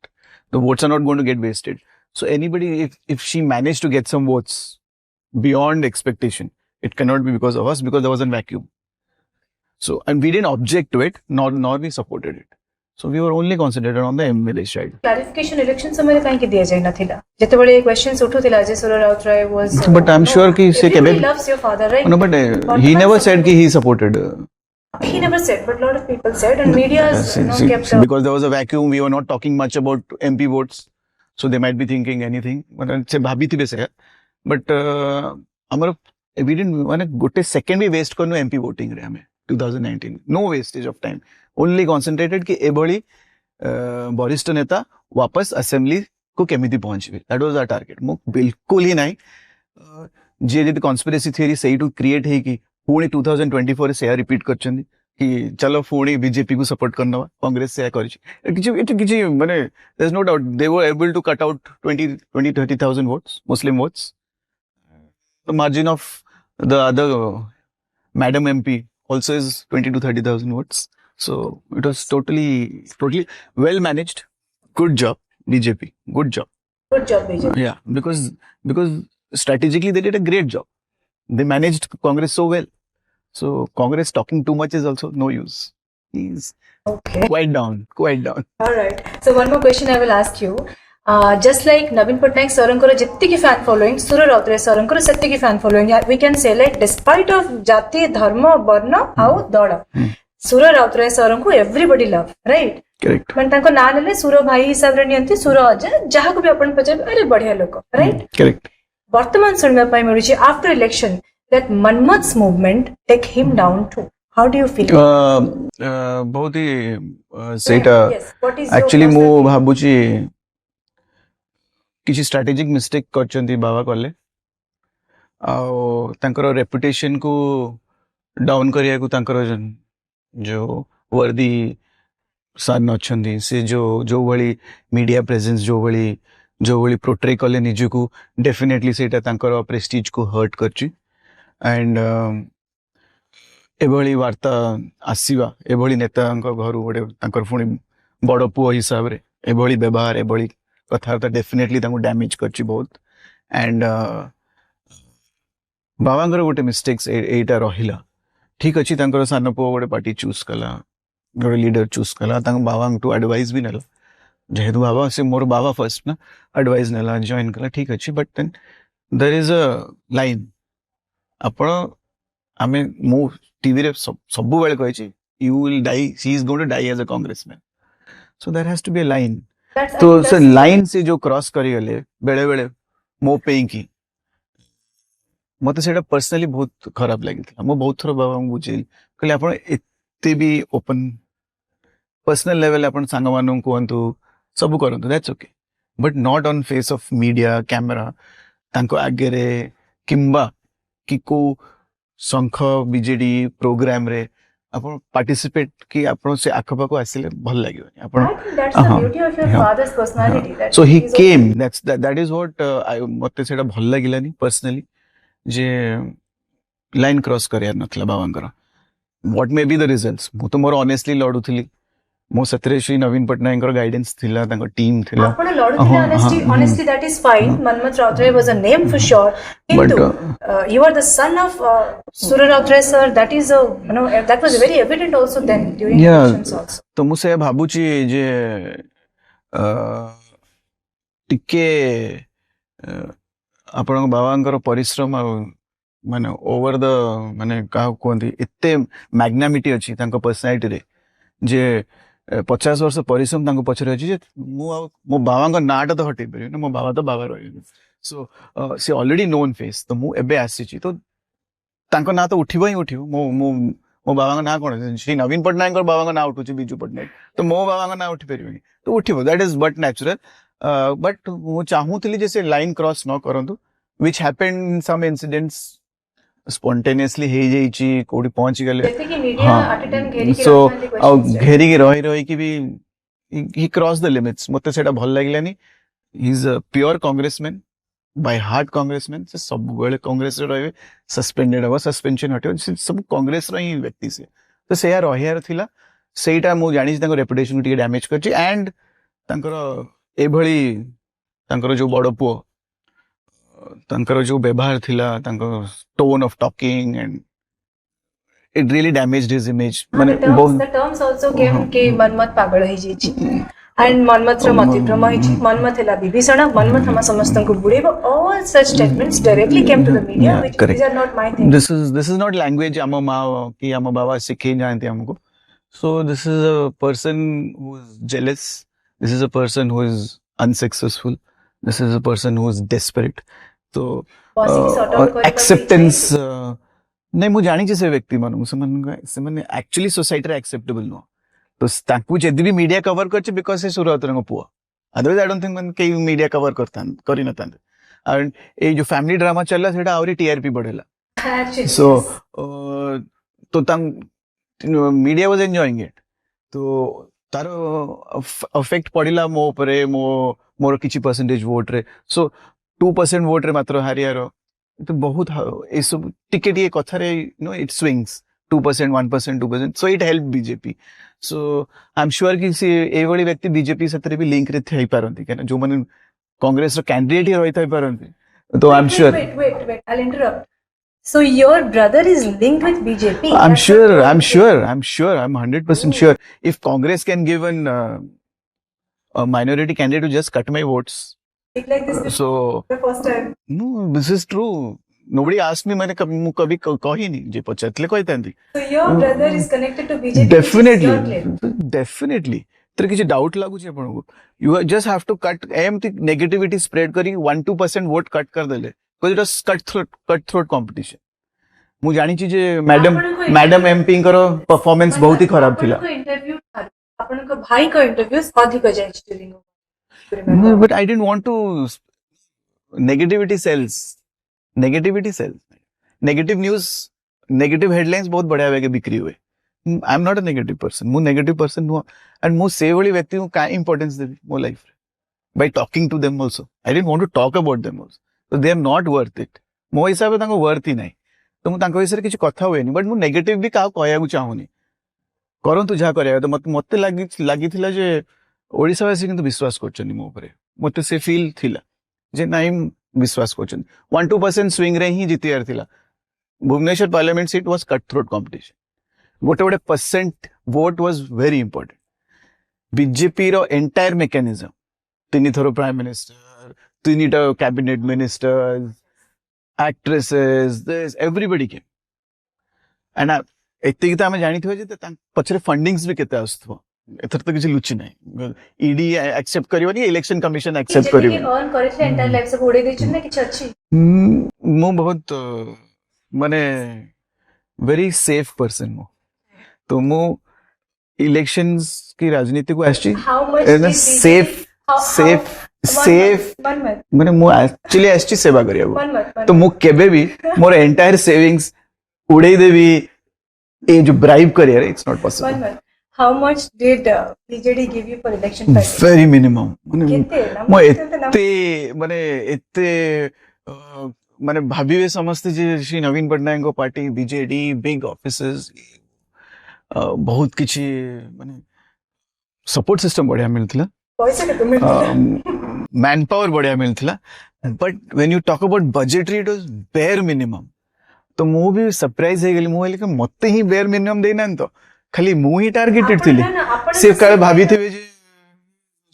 The votes are not going to get wasted. So anybody, if she managed to get some votes beyond expectation, it cannot be because of us, because there was a vacuum. So, and we didn't object to it, nor we supported it. So we were only concentrated on the MLA side. Clarification election समय कहीं की दिया जाए ना थिला जेतेबेले questions उठुथिला जे Surya Rautrai was But I'm sure कि से everybody केबे loves your father, right? no, but he never said कि he supported. He never said, but a lot of people said, and media has kept Because there was a vacuum, we were not talking much about MP votes, so they might be thinking anything. But से भाभी थी वैसे, but हमारा we didn't माने गोटे second भी waste करनो MP voting रे हमें 2019. No wastage of time. Only concentrated कि एभली वरिष्ठ नेता वापस असेंबली को केमिति पहुंचबे. That was our target. मो बिल्कुल ही नहीं जे जे कॉन्स्पिरेसी थ्योरी सही टू क्रिएट है कि पुणी 2024 रे से रिपीट करछन्ती कि चलो पुणी बीजेपी को सपोर्ट करना कांग्रेस से करछि किछि माने there is no doubt they were able to cut out 20-30,000 votes, Muslim votes. The margin of the other Madam MP also is 20-30,000 votes. So it was totally well managed. Good job, BJP. Good job. good job, BJP. Yeah, because strategically they did a great job. They managed Congress so well. So Congress talking too much is also no use. He's Okay. quite down. All right. So one more question I will ask you. Just like Naveen Patnaik सरंकर जितकी fan following Sur Routray सरंकर सेतिकी fan following we can say like despite of जाति धर्म वर्ण आउ दल सुर राउतराय सरंकु एवरीबॉडी लव राइट करेक्ट मन तांको ना लेले सुर भाई हिसाब रे नियंती सुर अजय जहाको भी अपन पचे अरे बढ़िया लोक राइट करेक्ट वर्तमान सुनबा पई मिलुची after election that Manmath's movement take him down to how do you feel बहुत ही सेटा एक्चुअली मो भाबुची किसी स्ट्रेटेजिक मिस्टेक करचंती बाबा कले तांकर रेपुटेशन को डाउन करिया को तांकर जो वर्दी सन अच्छी से जो भली मीडिया प्रेजेंस जो भली प्रोट्रे कले निज को डेफिनेटली सेटा तांकर प्रेस्टीज को हर्ट करची एंड एभली वार्ता आसीबा एभली नेता घर गोटे तांकर पुणी बड़ पुओ हिसाब रे एभली व्यवहार एभली कथाबार्ता डेफिनेटली तांको डैमेज करची बहुत एंड बाबांकर गोटे मिस्टेक्स एटा रहिला ठीक अच्छी तांकर सान पुओ गोटे पार्टी चूज कला गोटे लीडर चूज कला तांको बाबा टू एडवाइस भी नेला जेहेतु बाबा से मोर बाबा फर्स्ट ना एडवाइस नेला जॉइन कला ठीक अच्छी but then there is a line आपण आमे मो टीवी रे सब बेले कहि you will die she is going to die as a Congressman so there has to be a line तो से लाइन से जो क्रॉस करी गले बेले बेले मो पे की मत से पर्सनली बहुत खराब लगी मो बहुत थोड़ा बाबा बुझे कहले आप एते भी ओपन पर्सनल लेवल आप सांग मान कहतु सब करतु that's okay but not on face of media camera तांको आगे रे किंबा कि को शंख बीजेडी प्रोग्राम रे आपण पार्टिसिपेट कि आपण से आखपाख आसिले भल लागियो आपण so he came that is what मते सेटा भल लागिलानी पर्सनली जे लाइन क्रॉस करियार नथला बाबांकर what may be the results मु तो मोर ऑनेस्टली लडुथली मो सतरे श्री नवीन पट्टनायक गाइडेंस थिला तांको टीम थिला आपण लडुथली honestly that is fine Manmath Routray was a name for sure किंतु you are the son of Surya Rautray sir that is a you know that was very evident also then during elections also तो मु से भाबुची जे टिके आपण बाबांकर परिश्रम माने over the माने का कोंती एते मैग्नामिटी अछि तांको पर्सनालिटी रे जे 50 वर्ष परिश्रम तांको पछरे अछि जे मो बाबांकर नाटा तो हटै परियो मो बाबा तो बाबा रहियो सो से ऑलरेडी नोन फेस तो मु एबे आसी तो तांको ना तो उठिबो ही उठिबो मो बाबा ना कोन श्री नवीन पट्टनायक बाबा ना उठुची बिजू पट्टनायक तो मो बाबा ना उठी परिबनी तो उठिबो that is but natural but मु चाहूतली जैसे लाइन क्रॉस न करंतु which happened in some incidents spontaneously हे जाईची कोडी पहुंच गेले जैसे कि मीडिया एट टाइम घेरी के सो घेरी के रही कि भी ही क्रॉस द लिमिट्स मते सेटा भल लागिलानी he is a pure Congressman by heart Congressman से सब बेले कांग्रेस रे रहिबे सस्पेंडेड हो सस्पेंशन हटियो सब कांग्रेस रो ही व्यक्ति से तो सेया रहियार थिला सेटा मु जानि तांको रेपुटेशन टिके डैमेज करची एंड तांकर एभली तांकर जो बड़ पुओ तांकर जो व्यवहार थिला तांकर tone of talking and it really damaged his image माने the terms also came के मनमथ पागल होई जेची एंड मनमथ रो मतिभ्रम होई मनमथ हला विभीषण मनमथ हम समस्त को बुड़ेबो all such statements directly came to the media which these are not my thing this is not language हम मां कि हम बाबा सिखे जानते हमको so this is a person who is jealous this is a person who is unsuccessful this is a person who is desperate तो acceptance नहीं मु जानी से व्यक्ति मानु से माने एक्चुअली सोसाइटी रे एक्सेप्टेबल नो तो ताकू जदी भी मीडिया कवर करछ बिकॉज़ से सुरतरंग पुआ अदरवाइज आई डोंट थिंक मन के मीडिया कवर करतान करि नतान एंड ए जो फैमिली ड्रामा चलला सेटा आउरी टीआरपी बढ़ेला सो तो मीडिया वाज एंजॉयिंग इट तो तारो अफेक्ट पड़िला मो ऊपर मोर किछि परसेंटेज वोट रे सो 2% वोट रे मात्र हारियार तो बहुत ए सब टिकेट ये कथा रे you know it swings 2% 1% 2% so it help BJP so I am sure कि से ए वाली व्यक्ति बीजेपी सतरे भी लिंक रे थई पारंती केना जो माने कांग्रेस रो कैंडिडेट ही रही थई पारंती तो आई am sure wait I'll interrupt so your brother is linked with BJP I'm sure I'm 100% sure if Congress can give an a minority candidate who just cut my votes. like this So the first time. no, this is true. Nobody asked me. मैंने कभी कभी कही नहीं जे पचातले कहते So your brother is connected to BJP. Definitely, definitely. तर किसी doubt लागुଛି ଆପଣଙ୍କୁ you just have to cut एमती नेगेटिविटी स्प्रेड करी 1-2% वोट कट कर देले because it was cut throat competition. ମୁଁ ଜାଣିଛି ଯେ मैडम एमपी करो परफॉर्मेंस बहुत ही खराब थिला. इंटरव्यू ଆପଣଙ୍କ ଭାଇଙ୍କ ଇଣ୍ଟରଭ୍ୟୁସ୍ ଅଧିକ ଯାଇଛି during No, but I didn't want to. Negativity sells. Negativity sells. Negative news, negative headlines बहुत बढ़िया वे के बिक्री हुए. I am not a negative person. मु negative person हुआ and मु से वाली व्यक्ति हूँ क्या importance देवी मो life by talking to them also. I didn't want to talk about them also. So they are not worth it. मो हिसाब से तांको worth ही नहीं. तो मु तांको विषय किसी कथा हुए नहीं. But मु negative भी काउ कहया को चाहूनी. करों तू जहाँ करे तो मत लगी थिला जे ओडिशावासी किंतु विश्वास करछन्ती मो ऊपर मते से फील थिला जे नाइ विश्वास करछन्ती 1-2% स्विंग रे ही जीती यार थिला Bhubaneswar parliament seat was cut throat competition गोटे percent vote was very important BJP रो entire mechanism 3 through prime minister 3टा cabinet ministers actresses this everybody came and एतिक तो आम जानी पछरे फंडिंग्स भी केते आसथो एथर तो किसी लुचि नहीं ईडी एक्सेप्ट करिवनी इलेक्शन कमिशन एक्सेप्ट करिवनी अर्न करथले एंटायर लाइफ सब उड़े देछन ना किछ अछि मु बहुत माने वेरी सेफ पर्सन मु तो मु इलेक्शंस की राजनीति को आछि सेफ माने मु एक्चुअली आछि सेवा करिया तो मु केबे भी मोर एंटायर सेविंग्स उड़े देवी ये जो bribe career it's not possible. How much did BJD give you for election fighting? Very minimum. कितने? माने इतने माने भाभी समझते जे श्री नवीन पटनायक को पार्टी बीजेडी बिग ऑफिसेस बहुत किछि माने सपोर्ट सिस्टम बढ़िया मिलथिला. पैसा केते मिलथिला? मैन पावर बढ़िया मिलथिला. But when you talk about budgetary it was bare minimum. तो मु भी सरप्राइज हे गेली मु हेले के मते ही बेयर मिनिमम देना तो खाली मु ही टारगेटेड थिली से काले भाभी थे जे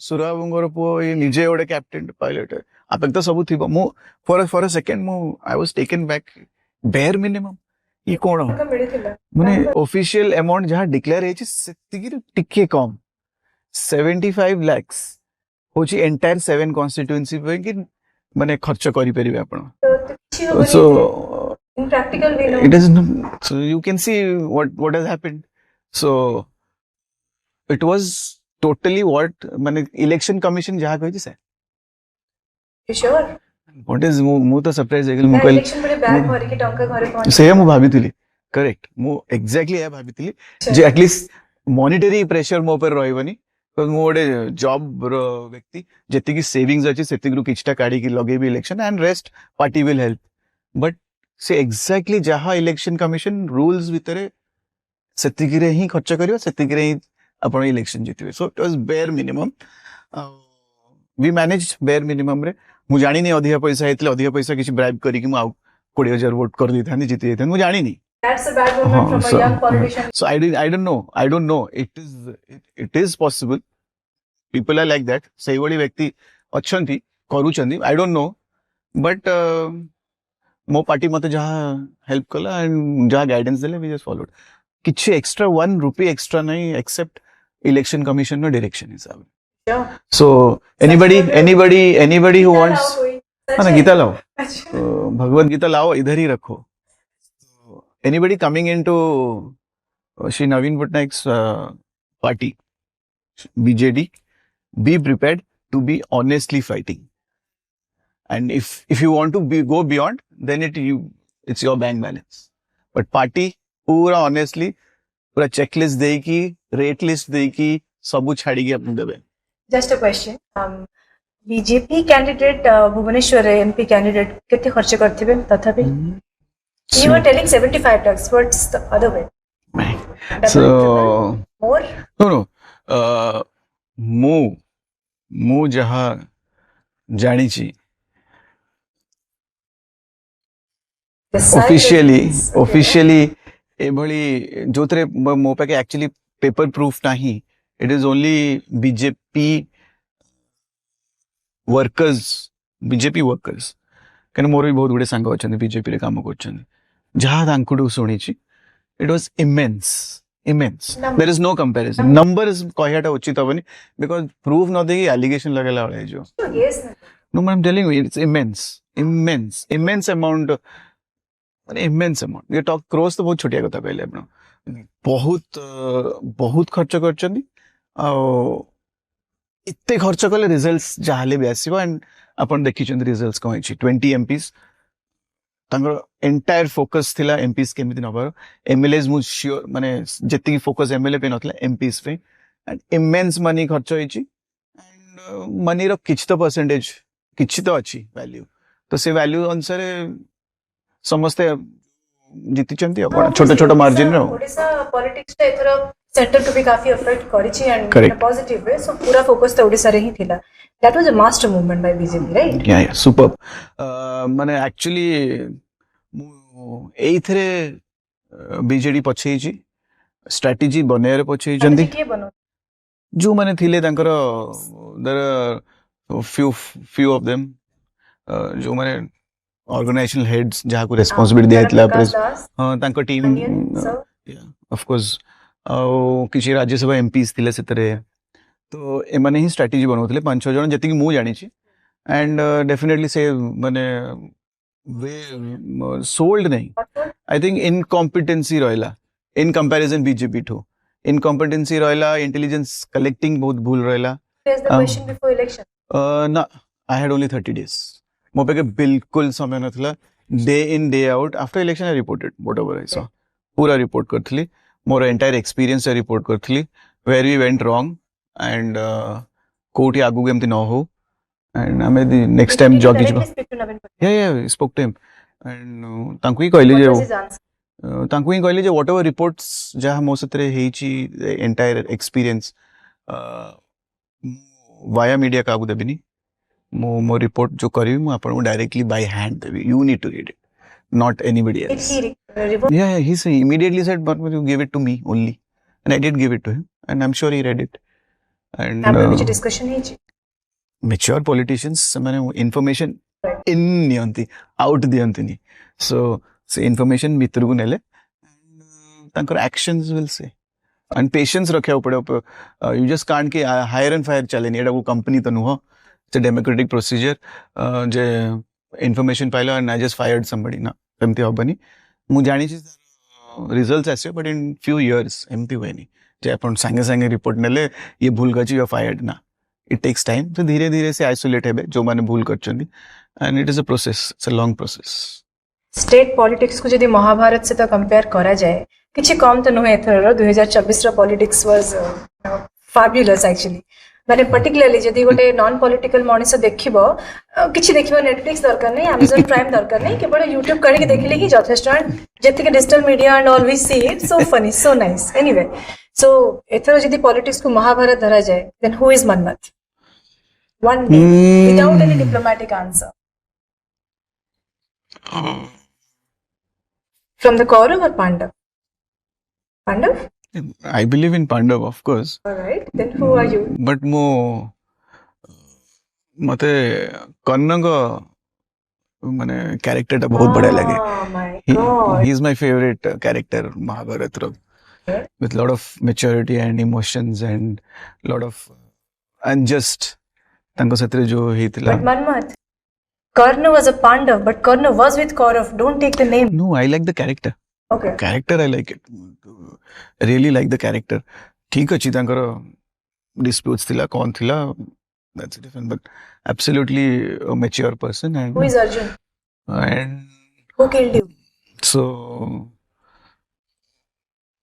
सुराबंगर पो ये निजे ओडे कैप्टन पायलट आपक तो सब थिबो मु फॉर अ सेकंड मु I was taken back bare minimum ये कोन माने ऑफिशियल अमाउंट जहां डिक्लेयर हे सेतिकी टिके कम 75 लाख होची एंटायर 7 कॉन्स्टिट्यूएंसी पे कि माने खर्च करि परिबे आपण सो in practical way no it is not, so you can see what has happened so it was totally what mane election commission jaha कहि से you sure what is मु तो सरप्राइज हे गेल मु election बड़े बैग भर के टंका घरे पहुंच से मु भाभी थिली करेक्ट मु एग्जैक्टली है भाभी थिली जे एटलीस्ट मॉनिटरी प्रेशर मो पर रहबनी तो मु ओडे जॉब व्यक्ति जति की सेविंग्स अछि सेति ग्रु किछटा काडी की लगे भी election and rest party will help but से एग्जैक्टली जहाँ इलेक्शन कमिशन रूल्स भितरे सेतिकी रे ही खर्च करियो सेतिकी रे ही आपण इलेक्शन जितबे so it was bare minimum we manage bare minimum रे मु जानि नै अधिक पैसा हेतले अधिक पैसा किछि ब्राइब करी कि मु 20000 वोट कर दी थानी जीती थानी मु जानि नै that's a bad moment from a young politician so I don't know it is possible people are like that सही वाली व्यक्ति अछंती करूचंदी I don't know but मो पार्टी मते जहाँ हेल्प कला एंड जहाँ गाइडेंस देले वी जस्ट फॉलोड किछि एक्स्ट्रा 1 रुपी एक्स्ट्रा नहीं except election commission no direction हिसाब सो एनीबॉडी हु वांट्स ना गीता लाओ भगवत गीता लाओ इधर ही रखो anybody coming into Shri Naveen Patnaik's party BJD be prepared to be honestly fighting and if you want to go beyond then it's your bank balance but party पूरा honestly पूरा checklist देकी rate list देकी सबु छाड़ी के अपन देबे just a question BJP candidate Bhubaneswar MP candidate कितने खर्च करथिबे तथापि you were telling 75 lakhs what's the other way so more no मु जहाँ जानी छी ऑफिशियली एभली जोतरे मो पाके एक्चुअली पेपर प्रूफ नाही it is only BJP workers BJP workers कहीं मोर भी बहुत गुड़े सांग अच्छा बीजेपी काम कर जहाँ तांकुठू शुणी it was immense there is no comparison numbers कहटा उचित हेनी because proof न देगी allegation लगेला वाला जो yes no I'm telling you it's immense amount माने immense amount ये talk crores तो बहुत छोटिया कथा कहले आपण बहुत खर्च करछनी आ इत्ते खर्च कले रिजल्ट्स जाहले भी आसीबो एंड आपण देखि चंद रिजल्ट्स कहै छी 20 MPs तांगर एंटायर फोकस थिला एमपीस केमिति नबर एमएलएस मु श्योर माने जति फोकस एमएलए पे नथला एमपीस पे एंड इमेंस मनी खर्च होई छी एंड मनी रो किछ तो परसेंटेज किछ तो अछि वैल्यू तो से वैल्यू अनुसार समस्ते जीति चंती अपन छोटा छोटा मार्जिन रो ओडिसा पॉलिटिक्स टे एथरो सेंटर टू बी काफी अफेक्ट करी छी एंड इन पॉजिटिव वे सो पूरा फोकस तो ओडिसा रे ही थिला that was a master movement by BJP right या सुपर्ब माने एक्चुअली एथरे बीजेडी पछे छी स्ट्रेटजी बनेर पछे जंदी जो माने थिले तांकर देयर फ्यू ऑफ देम जो माने ऑर्गेनाइजेशनल हेड्स जहा को रिस्पांसिबिलिटी दियातला प्रेस हां तांकर टीम ऑफ कोर्स किसी राज्यसभा एमपीस थिले सेतरे तो एमाने ही स्ट्रेटजी बनौथले 5-6 जण जति मु जानि छी एंड डेफिनेटली से माने वे सोल्ड नहीं आई थिंक इनकॉम्पिटेंसी रहिला in comparison BJP to incompetency रहिला इंटेलिजेंस कलेक्टिंग बहुत भूल रहिला There's the question before election. ना आई हैड ओनली 30 days मो पे के बिल्कुल समय नथला day in day out after election I reported whatever I saw पूरा रिपोर्ट करथली मोर एंटायर एक्सपीरियंस से रिपोर्ट करथली where we went wrong and कोठी आगु गेमति न हो and I mean the next time jockey yeah spoke to him and तांकु ही कहले जे तांकु ही कहले जे whatever reports जहा मो सतरे हेची entire experience via media कागु देबिनी मो report जो करी मु आपन को directly by hand Devi you need to read it not anybody else yeah he immediately said but you give it to me only and I did give it to him and I'm sure he read it and discussion हेची mature politicians ସେମାନେ information in ନିଅନ୍ତି out ଦିଅନ୍ତିନି so ସେ information ଭିତରକୁ ନେଲେ ତାଙ୍କର actions will say and patience ରଖିବାକୁ ପଡିବ you just can't କି hire and fire ଚାଲେନି ଏଟା କୋ company ତ ନୁହଁ it's a democratic procedure ଯେ information ପାଇଲ and I just fired somebody ନା ଏମିତି ହବନି ମୁଁ ଜାଣିଛି results ଆସିବ but in few years ଏମିତି ହୁଏନି ଯେ ଆପଣ ସାଙ୍ଗେ ସାଙ୍ଗେ report ନେଲେ ये भूल गची you are fired ना it takes time तो धीरे धीरे से isolate हेबे जो माने भूल करचंदी and it is a process it's a long process state politics को जदि महाभारत से तो कंपेयर करा जाए किछि कम तो नुहे एथर 2024 रो पॉलिटिक्स वाज फैबुलस एक्चुअली माने पर्टिकुलरली जदि गोटे नॉन पॉलिटिकल मनिस देखिबो किछि देखिबो नेटफ्लिक्स दरकार नहीं Amazon प्राइम दरकार नहीं केवल YouTube करी के देखले ही जथेष्ट जति के digital media and all we see it so funny so nice anyway so एथर जदि पॉलिटिक्स को महाभारत धरा जाए then who is Manmath one name without any diplomatic answer from the Kaurav or Pandav? Pandav? I believe in Pandav of course All right, then who are you? but mo मते कर्ण को माने character टा बहुत बढ़िया लगे Oh my god. he is my favorite character Mahabharat row with lot of maturity and emotions and lot of unjust तांको सतरे जो हेतिला But Manmath, Karna was a Pandav, but Karna was with Kaurav. Don't take the name. no I like the character Okay. character I like it really like the character ठीक अछि तांकर disputes थिला कोन थिला that's different but absolutely a mature person and Who is Arjun? and Who killed you? so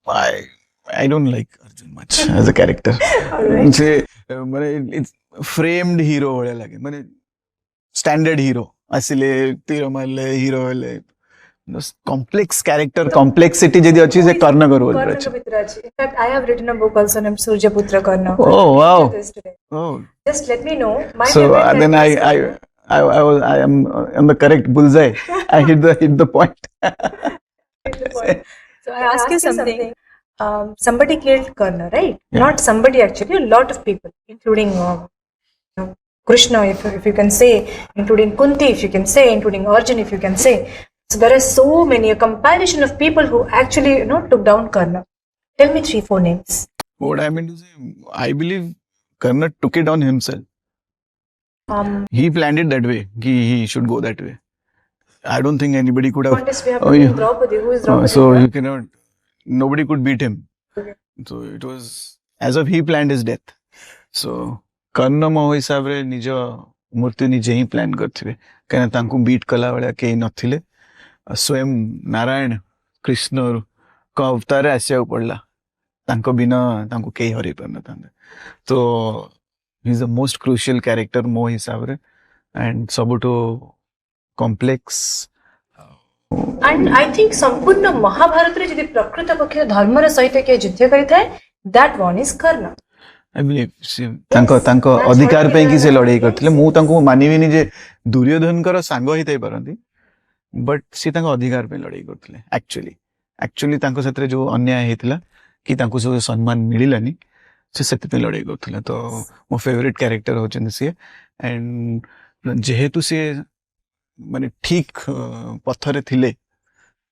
I don't like Arjun much as a character All right. से माने it's framed hero भलिया लागे माने standard hero आसिले तीर मारले hero हेले complex character complexity जदी अछि से कर्ण को रोल Karna अछि ka bitra achi. In fact, I have written a book also named Surjaputra Karna. oh wow This today. oh Just let me know. My so favorite then character is I am on the correct bullseye I hit the point the point. So I ask you something. Somebody killed Karna, right? Yeah. Not somebody actually, a lot of people, including Krishna, if you can say, including Kunti, if you can say, including Arjun, if you can say. So there are so many, a compilation of people who actually, took down Karna. Tell me 3-4 names. What I mean to say, I believe Karna took it on himself. He planned it that way. He should go that way. I don't think anybody could have. Contest we have between Draupadi. Who is Draupadi? So you cannot. Nobody could beat him. Okay. So it was as if he planned his death. So Karna ମୋ ହିସାବରେ ନିଜ ମୃତ୍ୟୁ ନିଜେ ହିଁ plan କରିଥିବେ କାହିଁକିନା ତାଙ୍କୁ beet କଲା ଭଳିଆ କେହି ନଥିଲେ ସ୍ୱୟଂ ନାରାୟଣ କୃଷ୍ଣଙ୍କ ଅବତାରରେ ଆସିବାକୁ ପଡ଼ିଲା ତାଙ୍କ ବିନା ତାଙ୍କୁ କେହି ହରେଇ ପାରିନଥାନ୍ତେ ତ ହି ଇଜ ଦ ମୋଷ୍ଟ କ୍ରୁସିଆଲ କ୍ୟାରେକ୍ଟର ମୋ ହିସାବରେ ଆଣ୍ଡ ସବୁଠୁ କମ୍ପ୍ଲେକ୍ସ And I think संपूर्ण महाभारत रे जदि प्रकृत पक्ष धर्मर सहित के युद्ध करिथाय that one is Karna. I believe ତାଙ୍କ ଅଧିକାର ପାଇଁ କି ସେ ଲଢେଇ କରିଥିଲେ ମୁଁ ତାଙ୍କୁ ମାନିବିନି ଯେ ଦୁର୍ଯ୍ୟୋଧନଙ୍କର ସାଙ୍ଗ ହେଇଥାଇ ପାରନ୍ତି ବଟ୍ ସେ ତାଙ୍କ ଅଧିକାର ପାଇଁ ଲଢେଇ କରିଥିଲେ ଆକ୍ଚୁଆଲି ତାଙ୍କ ସେଥିରେ ଯୋଉ ଅନ୍ୟାୟ ହେଇଥିଲା କି ତାଙ୍କୁ ସବୁ ସମ୍ମାନ ମିଳିଲାନି ସେ ସେଥିପାଇଁ ଲଢେଇ କରୁଥିଲେ ତ ମୋ ଫେଭରେଟ କ୍ୟାରେକ୍ଟର ହଉଛନ୍ତି ସିଏ ଆଣ୍ଡ ଯେହେତୁ ସିଏ ମାନେ ଠିକ ପଥରେ ଥିଲେ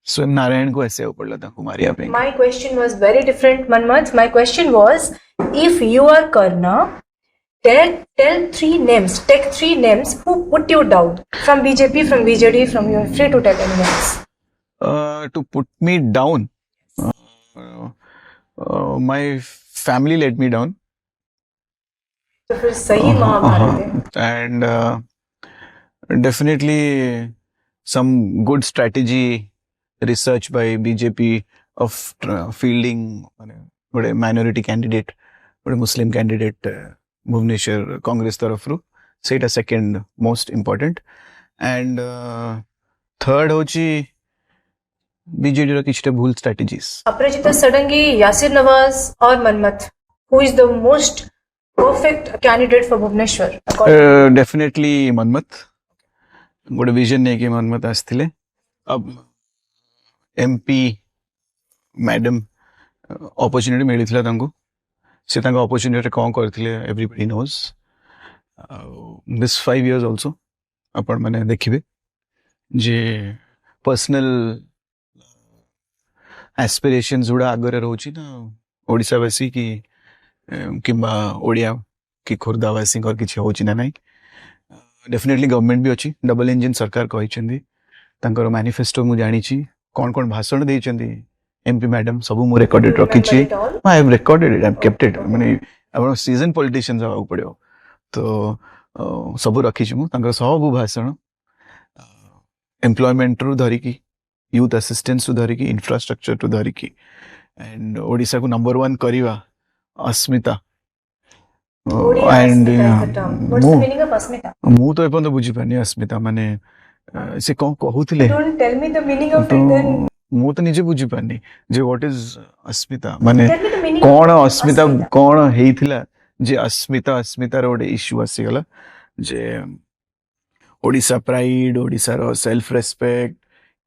स्वयं नारायण को ऐसे ऊपर लगा कुमारिया पे My question was very different, Manmad. My question was, if you are Karna, tell 3 names, take 3 names who put you down from BJP, from BJD, from you are free to tell any names. To put me down, my family let me down. तो फिर सही महाभारत है. And definitely some good strategy. Research by BJP of fielding a minority candidate, a Muslim candidate, Bhubaneswar Congress tarafru. So it is second most important. And third hochi BJD ro kichte bhul strategies. Aparajita Sadangi, Yasir Nawaz or Manmat, who is the most perfect candidate for Bhubaneswar? Definitely Manmat. Good vision ne ki Manmat asthile. Ab MP madam opportunity मिली तांको से तांको opportunity कौन करथिले everybody knows this 5 years also अपन मैंने देखिबे जे personal aspirations उड़ा आगरे रहउची ना ओडिसा वासी की किंबा ओडिया की खोरदावासी और किछि होची ना नाही डेफिनेटली गवर्नमेंट भी अछि डबल इंजन सरकार कहिचंदी तांकर मैनिफेस्टो मु जानि छी कौन कौन भाषण देइचंदी एमपी मैडम सब मु रिकॉर्डेड रखी छी I have recorded it I have kept it माने आपण सीजन पॉलिटिशियंस आउ पड़ियो तो सब रखी छी मु तांकर सब भाषण एम्प्लॉयमेंट रु धरि की यूथ असिस्टेंस रु धरि की इंफ्रास्ट्रक्चर रु धरि की एंड ओडिसा को नंबर 1 करिवा अस्मिता and what's the meaning of अस्मिता मु तो एपन बुझी पानी अस्मिता माने से कौन कहूथिले don't tell me the meaning of it then मु तो निजे बुझी पानी जे व्हाट इज अस्मिता माने कौन अस्मिता कौन हेइथिला जे अस्मिता रो इश्यू आसी गला जे ओडिसा प्राइड ओडिसा रो सेल्फ रेस्पेक्ट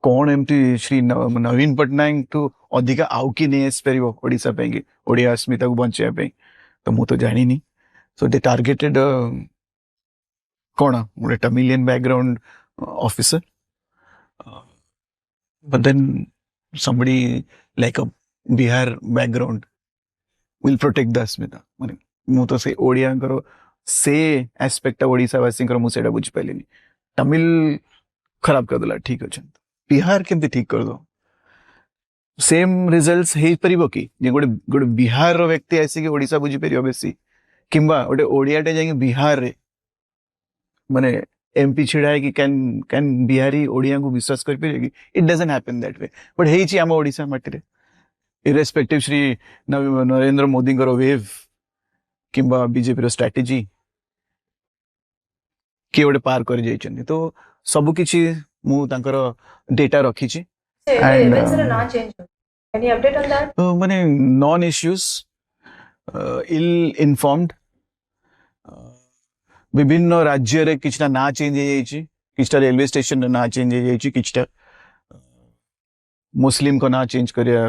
कौन एमती श्री नवीन पटनायक तो अधिका आउ की नहीं एस परिबो ओडिसा पेंगे ओडिया अस्मिता को बंचिया पे तो मु तो जानी नहीं सो दे टारगेटेड कौन मोटे Tamilian background officer but then somebody like a Bihar background will protect the Asmita माने मु तो से ओडिया करो से एस्पेक्ट ओडिसा वासी करो मु सेटा बुझ पाइलिनी तमिल खराब कर देला ठीक अछि बिहार केमते ठीक कर दो सेम रिजल्ट्स हे परिबो की जे गोटे बिहार रो व्यक्ति आसी के ओडिसा बुझी परियो बेसी किंबा गोटे ओडियाटे जाई बिहार रे माने एमपी छिड़ा है कि कैन बिहारी ओडिया को विश्वास कर पे it doesn't happen that way but हे छी हम ओडिसा माटी रे इरेस्पेक्टिव श्री नरेंद्र मोदी को वेव किंबा बीजेपी रो स्ट्रेटजी कि ओडे पार कर जाई छथि तो सब किछि मु तांकर डेटा रखी छी एंड ना change any update on that माने नॉन इश्यूज इल इन्फॉर्म्ड विभिन्न राज्य रे किछटा ना चेंज हो जाई किछटा रेलवे स्टेशन ना चेंज हो जाई किछटा मुस्लिम को ना चेंज करिया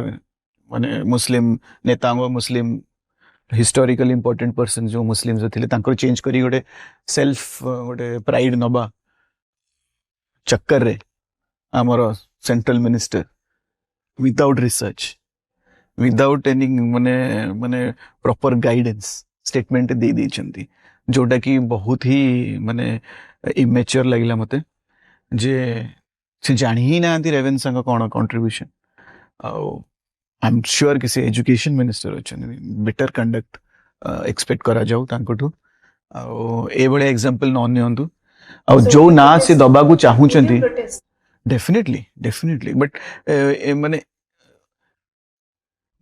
माने मुस्लिम नेतांगो मुस्लिम हिस्टोरिकल इंपोर्टेंट पर्सन जो मुस्लिम्स थे तांकर चेंज करी गोटे सेल्फ गोटे प्राइड नबा चक्कर रे आमर central minister without research without any माने माने प्रॉपर गाइडेंस स्टेटमेंट दे देछंती जोटा कि बहुत ही माने इमेच्योर लगला मते जे से जानी ही ना रेवेन्सा का कौन कंट्रीब्यूशन आई एम श्योर कि से एजुकेशन मिनिस्टर अच्छा बेटर कंडक्ट एक्सपेक्ट करा जाऊ तांकोठु ए बड़े एग्जांपल न नियंतु जो ना से दबा को चाहूचंती डेफिनेटली बट माने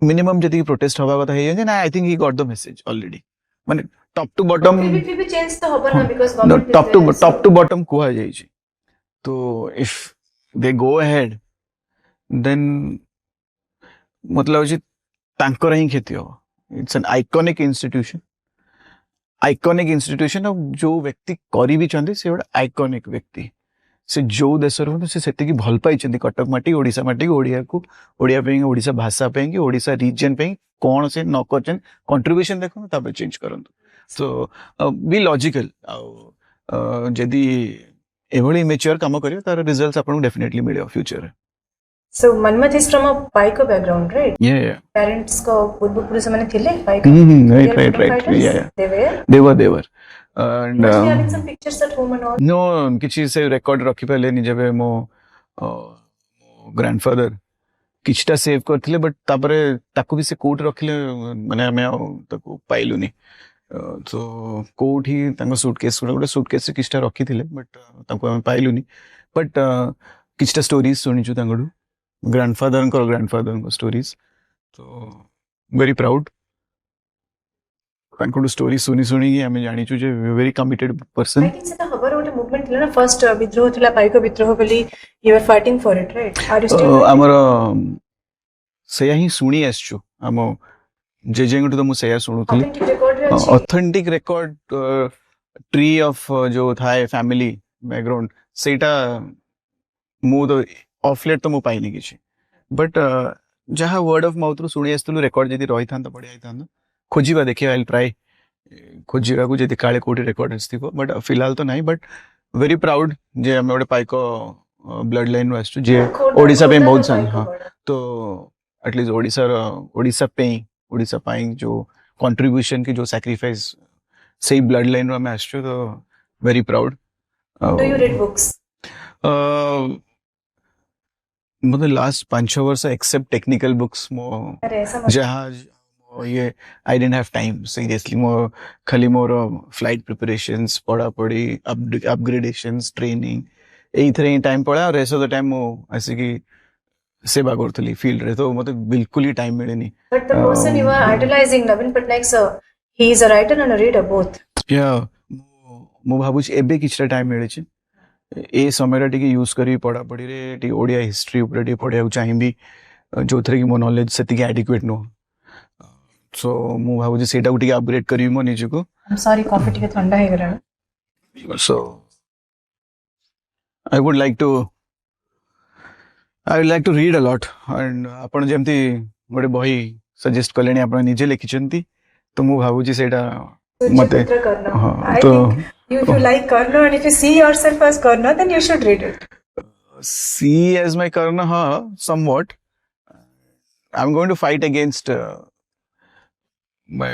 मिनिमम जति प्रोटेस्ट हवा कथा हे ना I think he got the message already माने टॉप टू बॉटम भी चेंज तो हबो ना because government top to bottom कुहा जाई छी तो if they go ahead then मतलब जे तांकर ही खेती हो इट्स एन आइकॉनिक इंस्टीट्यूशन और जो व्यक्ति करी भी चंदी से बड़ा आइकॉनिक व्यक्ति से जो देश रो से सेते की भल पाई चंदी कटक माटी ओडिसा ओडिया को ओडिया पे ओडिसा भाषा पे कि ओडिसा रीजन पे कौन से न करचन कंट्रीब्यूशन देखो तब चेंज करंतु सो बी लॉजिकल जदी एभली मेच्योर काम करियो तार रिजल्ट्स आपन डेफिनेटली मिलियो future So Manmath is from a Paiko background, right? Yeah. Parents को पूर्व पुरुष माने थिले Paiko. Right. Yeah. They were. And must be having some pictures at home and all. No, किछि से रेकॉर्ड रखि पले नि जबे मो ग्रैंडफादर किछटा सेव करथिले बट तापरे ताकू भी से कोट रखिले माने हमें ताकू पाइलुनी तो कोट ही तांको सूटकेस से किछटा रखिथिले बट ताकू हमें पाइलुनी बट किछटा स्टोरीज सुनिछु तांगडू ग्रैंडफादर को स्टोरीज तो वेरी प्राउड तांको स्टोरी सुनी हमें जानी छु जे very committed person I think से खबर ओटे मूवमेंट थिला ना फर्स्ट विद्रोह थिला पाइको विद्रोह बली you are fighting for it right are you still हमर सेया ही सुनी आछछु हम जेजेंगटू तो मु सेया सुनुथली ऑथेंटिक रिकॉर्ड ट्री ऑफ जो थाए फैमिली बैकग्राउंड सेटा मु तो ऑफलेट तो मु पाइनी किछि बट जहाँ वर्ड ऑफ माउथ रू सुनी आस्तलु रेकॉर्ड जदी रही था बढ़िया था खोजिबा देखिए आई ट्राई खोजिबा को जदी काले कोटी रेकॉर्ड्स थिबो बट फिलहाल तो नहीं बट वेरी प्राउड जे हम ओडे पाइको ब्लड लाइन वास्तु जे ओडिसा पे बहुत सान हां तो एटलीस्ट ओडिसा पे जो कंट्रीब्यूशन की जो सैक्रिफाइस सही ब्लड लाइन में आछो तो very proud do you read books मतलब लास्ट 5-6 वर्ष एक्सेप्ट टेक्निकल बुक्स मो जहाँ ये I didn't have time seriously मो खाली मोर फ्लाइट प्रिपरेशंस पढ़ा पढ़ी अपग्रेडेशंस ट्रेनिंग एथरे ही टाइम पड़ा और रेस्ट ऑफ द टाइम मो ऐसे की सेवा करथली फील्ड रे तो मते बिल्कुल ही टाइम मिलेनी but the person you are idolising Naveen Patnaik sir he is a writer and a reader both या मो भाबु छी एबे किछटा टाइम मिले छी ए समय टी यूज करी पढ़ा पढ़ी रे टी ओडिया हिस्ट्री ऊपर टी पढ़िया चाहिए जो थे कि मो नॉलेज से एडिक्वेट नो सो मु भाबु सेटा टी अपग्रेड करी मो निज को I am sorry coffee tea ठंडा हे गरा so I would like to read a lot and आपण जेमती गोटे बही सजेस्ट कलेनी आपण निजे लिखिचंती तो मु भाबु सेटा मते हां तो if you like Karna and if you see yourself as Karna then you should read it see as my Karna somewhat I'm going to fight against my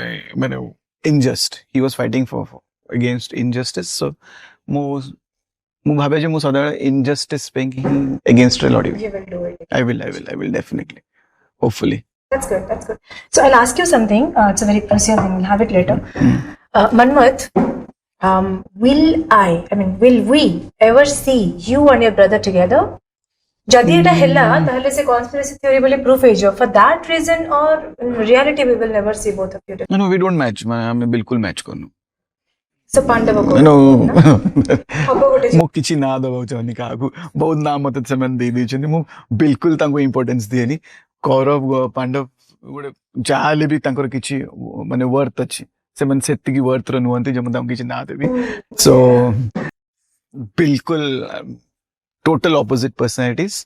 unjust he was fighting for against injustice so mu bhabe je mu sada injustice pe against a lot you will do it I will definitely hopefully that's good so I'll ask you something it's a very personal thing we'll have it later Manmath will we ever see you and your brother together? जदि एटा हेला ताहले से conspiracy theory बोले proof है जो for that reason or in reality we will never see both of you together. No we don't match मैं बिल्कुल match करनु so Pandav को no मो किछि ना दबौ चाहनी काकू बहुत नाम मत से मन दे दी छनी मो बिल्कुल तांको इंपोर्टेंस देनी कौरव पांडव गोटे जाले भी तांकर किछि माने वर्थ अछि से मन सेति की वर्थ र नुवंती जम तांको किछि ना देबी सो बिल्कुल टोटल ऑपोजिट पर्सनालिटीज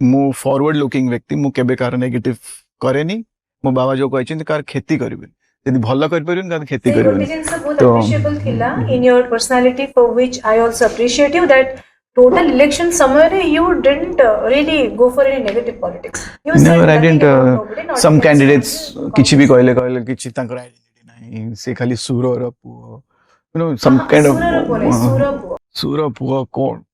मो फॉरवर्ड लुकिंग व्यक्ति मु केबे कार नेगेटिव करेनी मो बाबा जो कहते कार खेती करेंगे यदि भल कर खेती से गोटे करेंगे जिनस बहुत तो अप्रिशिएबल थिला in your personality for which I also appreciate you that total election समय रे you didn't really go for any negative politics you said never I nothing didn't about nobody not some candidates किछि भी कहले किछि तांकर identity नाही से खाली सुरर पुओ you know some kind of सुर पुओ कोन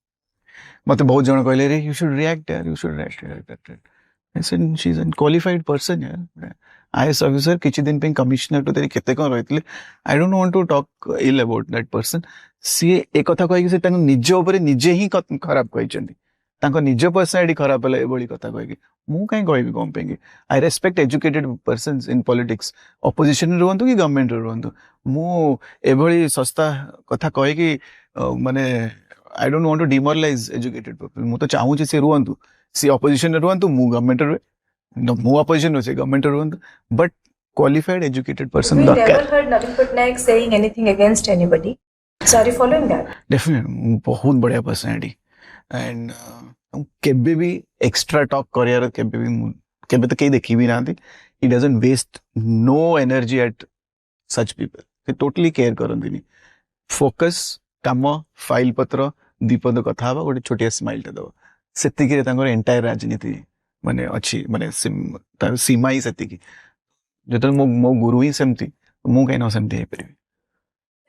मते बहुत जन कहले रे यू शुड रिएक्ट यार you should react I said she is an qualified person यार आईएएस ऑफिसर किछि दिन पे कमिश्नर तो तेरी केते कोन रहितले I don't want to talk ill about that person सी ए कथा कहि से तांको निज ऊपर निजे ही खराब कहिचंदी तांको निज पर्सनालिटी खराब हला एबोली कथा कहि मु काई कहबी कोन पेंगे I respect educated persons in politics opposition रहंतु कि गवर्नमेंट रहंतु मु एबोली सस्ता कथा कहि कि माने I don't want to demoralise educated people मु तो चाहू छी से रहंतु सी ऑपोजिशन रहंतु मु गवर्नमेंट रे no move opposition no say government around but qualified educated person we darkar never heard Navin Patnaik saying anything against anybody so are you following that definitely बहुत बढ़िया personality and केबे भी extra talk career केबे तो कहीं देखी भी ना थी he doesn't waste no energy at such people से टोटली केयर करंदिनी फोकस काम फाइल पत्र दीपद कथा हवा गोटे छोटिया स्माइल टे दबा सेतिकी रे तांकर एंटायर राजनीति माने अच्छी माने सीमा ही सेतिकी जतन मो गुरु ही सेमती मु कहीं न सेमती हे परिबी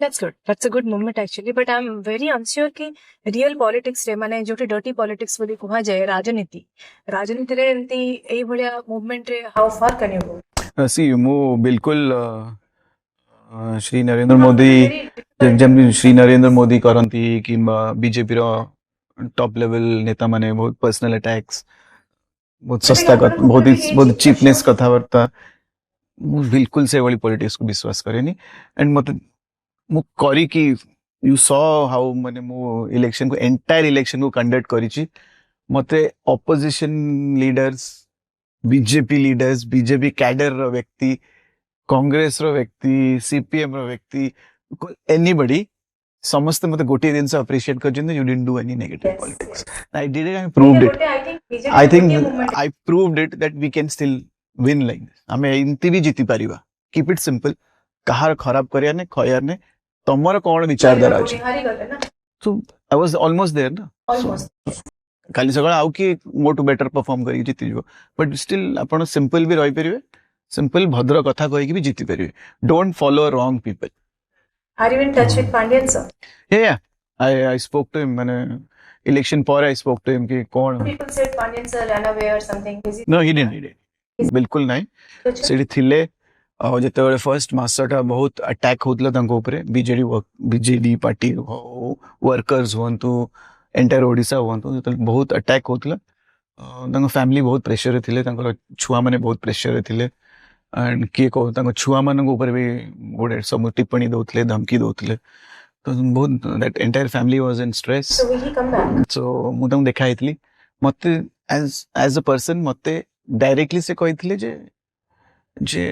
that's a good moment actually but I'm very unsure कि real politics रे माने जोटी dirty politics बोली कुहा जाए राजनीति रे एंती एई भलिया movement रे how far can you go सी मु बिल्कुल श्री नरेंद्र मोदी जब श्री नरेंद्र मोदी करंती किंबा बीजेपी रो टॉप लेवल नेता माने बहुत पर्सनल अटैक्स बहुत सस्ता बहुत चीपनेस कथावार्ता मु बिल्कुल से वाली पॉलिटिक्स को विश्वास करेनी एंड मत मु करी कि यू सॉ हाउ माने मु इलेक्शन को एंटायर इलेक्शन को कंडक्ट करिछि मते ऑपोजिशन लीडर्स बीजेपी कैडर रो व्यक्ति कांग्रेस रो व्यक्ति सीपीएम रो व्यक्ति एनीबॉडी समस्त मते गोटे दिन से अप्रिशिएट करजन you didn't do any negative politics I did it I proved it I think I proved it that we can still win like this हमें इंती भी जीति पारिबा कीप इट सिंपल कहार खराब करिया ने खयार ने तमर कोन विचारधारा अछि so I was almost there ना ऑलमोस्ट काली सगळ आउ कि मोटू बेटर परफॉर्म करी जीति जो बट स्टिल आपण सिंपल भी रहि परिबे सिंपल भद्र कथा कहि कि भी जीति परिबे don't follow wrong people Are you in touch with Pandian sir? Yeah. I spoke to him. Election पर I spoke to him कि कौन. People said Pandian sir ran away or something. No, he didn't. बिल्कुल नहीं. सेठी थिले और जते बड़े first मास्टरटा बहुत अटैक होतला तंको ऊपर बीजेडी पार्टी वर्कर्स होंतु एंटायर ओडिसा होंतु जते बहुत अटैक होतला तंको फैमिली बहुत प्रेशर थिले तंको छुआ माने बहुत प्रेशर थिले एंड किए को छुआ मान ऊपर भी गोटे सब टिप्पणी दौले धमकी दौले तो बहुत that entire family was in stress so मुझे देखाई मत एज अ पर्सन मत डायरेक्टली से कही जे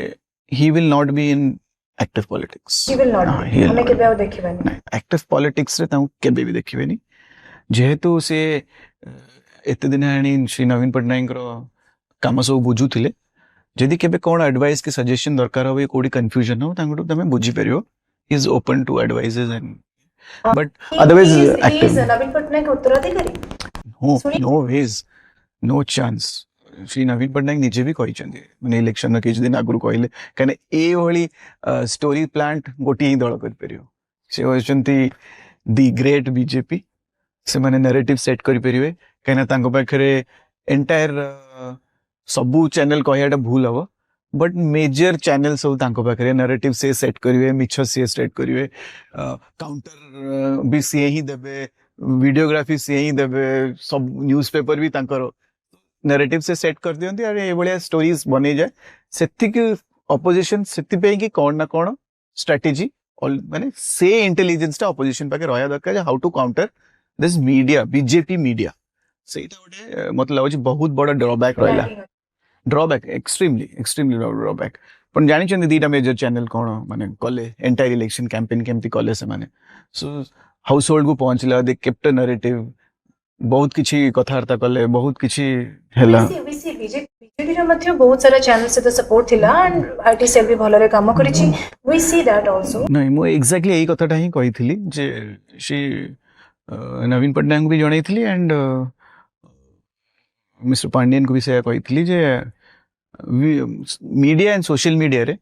he will not be in active politics active politics रे केबे भी देखिबेनी जेहेतु से एते दिन आनी श्री नवीन पटनायक काम सब बुझुथिले जदि केबे कोन एडवाइस के सजेशन दरकार हो कोडी कंफ्यूजन हो तांगटो तमे बुझी परियो is open to advices and but otherwise active Naveen Patnaik उत्तराधिकारी no ways no chance Shri Naveen Patnaik निजे भी कहि चंदी माने इलेक्शन न किछ दिन आगुर कहले कने ए होली स्टोरी प्लांट गोटी ही दल कर परियो से होचंती दी ग्रेट बीजेपी से माने नैरेटिव सेट करि परिवे कने तांको पाखरे एंटायर सबू चैनल कहयाटा भूल हम बट मेजर चैनल सब तांको पाखरे नैरेटिव से सेट करिवे मिछ से सेट करिवे काउंटर भी से ही देबे वीडियोग्राफी से ही देबे सब न्यूज़पेपर भी तांकर नैरेटिव से सेट कर दियंती अरे ए बलिया स्टोरीज बने जाए सेति के ऑपोजिशन सेति पे कि कोन ना कोन स्ट्रेटजी माने से इंटेलिजेंस ता ऑपोजिशन पाके रहया दरकार how to counter this media BJP media सेटा गोटे मतलब अछि बहुत बड़ा ड्रॉबैक रहला ड्रॉबैक एक्सट्रीमली ड्रॉबैक पण जानि छन दीटा मेजर चैनल कोन माने कले एंटायर इलेक्शन कैंपेन केमती कले से माने सो हाउस होल्ड को पहुंचला दे केप्ट नैरेटिव बहुत किछि कथावार्ता कले बहुत किछि हैला बीजेडी रे मध्य बहुत सारा चैनल से तो सपोर्ट थिला एंड आईटी सेल भी भलरे काम करिछि वी सी दैट आल्सो नहीं मो एग्जैक्टली यही कथाटा ही कहिथिली जे शी नवीन पटनायक भी जणैथिली एंड मिस्टर पांडियन को भी से कहिथिली जे मीडिया एंड सोशल मीडिया रे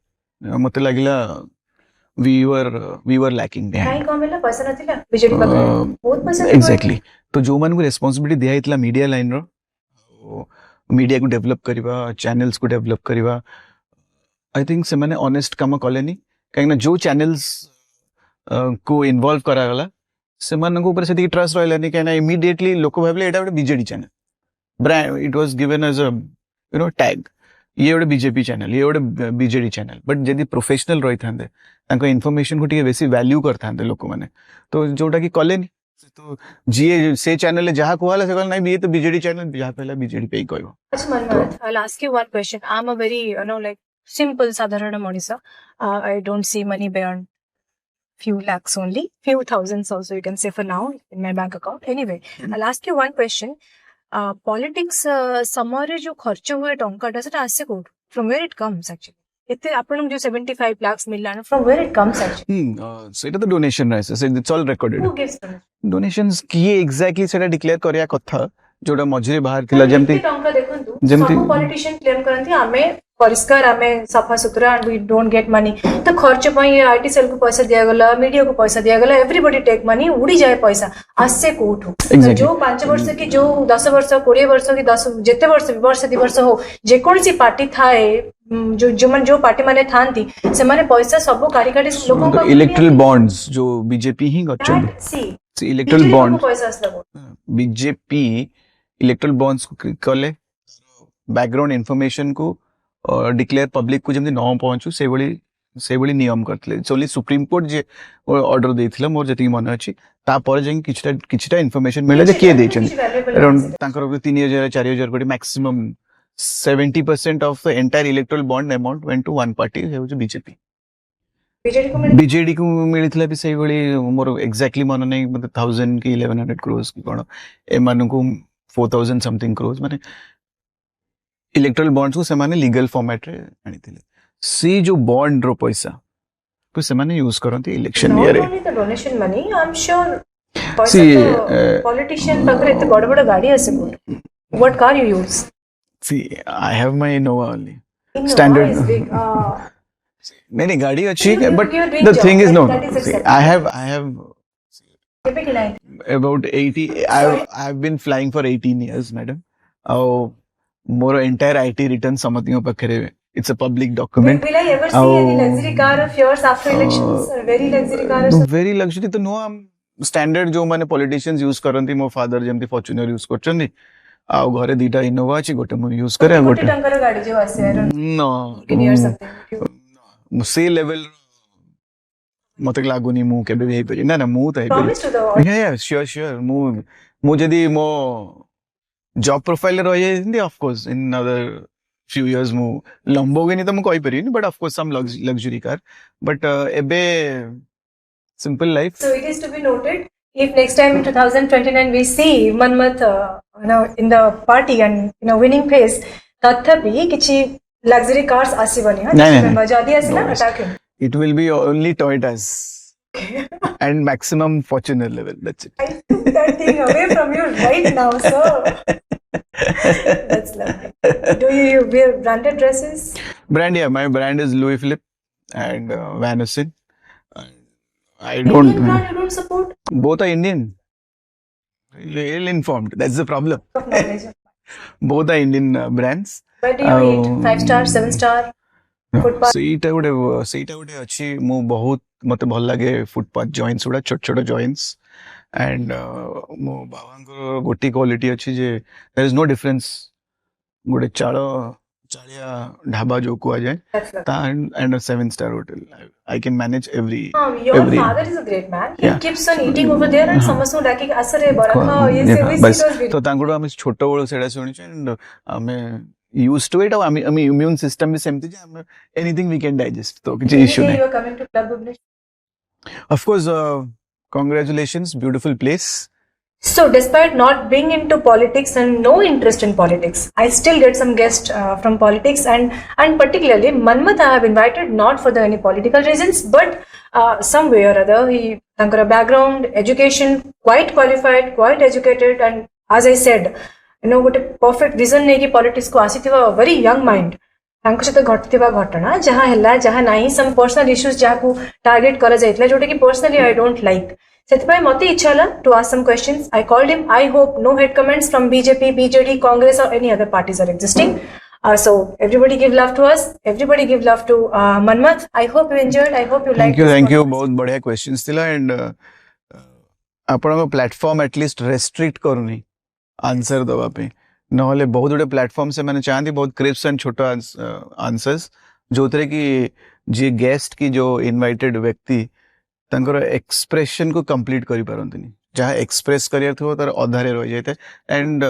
मते लागिला वी वर लैकिंग काई कमेला पैसा नथिला बीजेडी पाखरे बहुत पैसा एग्जैक्टली तो जो मान को रेस्पॉन्सिबिलिटी दिया इतला मीडिया लाइन रो मीडिया को डेवलप करिवा चैनल्स को डेवलप करिवा आई थिंक से माने ऑनेस्ट काम कलेनी काहे ना जो चैनल्स को इन्वॉल्व करा गला से मान को ऊपर से ट्रस्ट रहलानी काहे ना इमीडिएटली लोक भाबले एटा BJD channel brand it was given as a you know tag ये गोटे बीजेपी चैनल ये गोटे बीजेडी चैनल बट जदि प्रोफेशनल रही था इनफॉरमेशन को टिके बेसी वैल्यू करते लोक मैंने तो जोटा कि कलेनी तो जी से चैनल जहाँ कहला से कहला नहीं ये तो बीजेडी चैनल जहाँ पहला बीजेडी पे ही कहबो अच्छा Manmohan I ask you one question I am a very you know like simple sadharana monisa I don't see money beyond few lakhs only few thousands also you can say for now in my bank account anyway I'll ask you one question politics समय जो खर्च हुए टंकाटा सेटा आसे code from where it comes actually एते आपन जो 75 lakhs मिलला from where it comes actually सेटा तो donation रहसे so it's all recorded who gives donations किए exactly सेटा डिक्लेयर करिया कथा जोटा मझरे बाहर थिला जेमती टंका देखंतु सब पॉलिटिशियन क्लेम करंती आमे परिष्कार आमे सफा सुतरा and we don't get money तो खर्च पई आईटी सेल को पैसा दिया गला मीडिया को पैसा दिया गला एवरीबॉडी टेक मनी उड़ी जाए पैसा आसे कोठो जो 5 वर्ष की जो 10 वर्ष 20 वर्ष की 10 जेते वर्ष 2 वर्ष हो जे कोन सी पार्टी थाए जो पार्टी माने थांती से माने पैसा सब कारिकाटी लोगों को इलेक्टोरल बॉन्ड्स जो बीजेपी ही गचन सी इलेक्टोरल बॉन्ड पैसा असला बीजेपी इलेक्टोरल बॉन्ड्स को कले बैकग्राउंड इन्फॉर्मेशन को डिक्लेयर पब्लिक को जमती न पहुंचू से बड़ी नियम करते ओनली सुप्रीम कोर्ट जे ऑर्डर देथिला मोर जति मन अछि ता पर जे किछटा इन्फॉर्मेशन मिले जे के देछन अराउंड तांकर 3000 4000 कोटी maximum 70% of the entire electoral bond amount went to one party हे बीजेपी बीजेडी को मिलिथिला भी सही बड़ी मोर एग्जैक्टली मन नै मतलब 1000 की 1100 करोड़ की कोन ए मान को 4000 समथिंग करोड़ माने इलेक्ट्रल बॉन्ड्स को सेमाने लीगल फॉर्मेट रे आनिथिले सी जो बॉन्ड रो पैसा को सेमाने यूज करंती इलेक्शन ईयर रे the donation money I am sure पैसा तो पॉलिटिशियन पकरे इतने बड़ गाड़ी आसे what car you use see I have my Innova only standard नहीं गाड़ी अच्छी है but the thing is no I have about 80 I've been flying for 18 years madam more entire IT return samatiyo pakhre it's a public document will I ever see any luxury car of yours after elections or very luxury car no very luxury to no standard jo mane politicians use karanti mo father jemti Fortuner use करछन्ती आ घरे दीटा Innova अछि गोटे मु use करे गोटे tanker गाड़ी जो आसे no can hear something से लेवल मते लागुनी मु केबे हे परि ना ना मु त हे परि या श्योर मु जदी मो जॉब प्रोफाइल रह जाय of course in other few years मु लंबोगिनी त मु कहि परि but of course some luxury car but एबे simple life so it is to be noted if next time in 2029 we see Manmath in the party and winning phase tathapi kichi luxury cars asibani ha मजा आदि आसला attack it will be only Toyotas and maximum Fortuner level that's it I took that thing away from you right now sir that's lovely do you wear branded dresses yeah my brand is Louis Philippe and Van Heusen I Indian brand you don't support both are Indian well informed that's the problem both are Indian brands where do you eat 5-star 7-star ସେଇଟା ଗୋଟେ ଅଛି ମୁଁ ବହୁତ ମତେ ଭଲ ଲାଗେ footpath Giants ଗୁଡା ଛୋଟ ଛୋଟ ଜଏଣ୍ଟସ୍ एंड मो बाबांकर गोटी क्वालिटी अच्छी जे देयर इज नो डिफरेंस गोटे चालिया ढाबा जो कुआ जाए ता and a 7-star hotel I can manage every your father is a great man he keeps on eating over there and समस्त डाकी असरे बरखा ये से बस तो तांगुडो हम छोटो बळो सेडा सुनिछ एंड हमें used to it I mean immune system is empty anything we can digest so kichi issue nahi you are coming to Club Bhubaneswar of course congratulations beautiful place So, despite not being into politics and no interest in politics, I still get some guests from politics, and particularly Manmat I have invited not for any political reasons, but some way or other he tankara background, education, quite qualified, quite educated, and as I said, ଗୋଟେ perfect vision ନେଇକି politics को ଆସିଥିବା very young mind. ତାଙ୍କ ସହିତ ଘଟିଥିବା ଘଟଣା ଯାହା ହେଲା ଯାହା ନାହିଁ some personal issues ଯାହାକୁ target କରାଯାଇଥିଲା ଯୋଉଟା କି personally I don't like. ସେଥିପାଇଁ ମତେ ଇଚ୍ଛା ହେଲା to ask some questions. I called him. I hope no hate comments from BJP, BJD, Congress or any other parties are existing. So everybody give love to us. Everybody give love to Manmat. I hope you enjoyed. I hope you liked. Thank you. बहुत बढ़िया questions थिला and आपनको platform at least restrict करूनी answer दवा पे नहले बहुत गुड़े प्लेटफॉर्म से मैंने चाहती बहुत क्रिप्स एंड छोटा आंसर्स जो थे कि जी गेस्ट की जो इनवाइटेड व्यक्ति तांकर एक्सप्रेशन को कंप्लीट करि पारंतनी जहाँ एक्सप्रेस करियर थो तार अधारे रह जाते and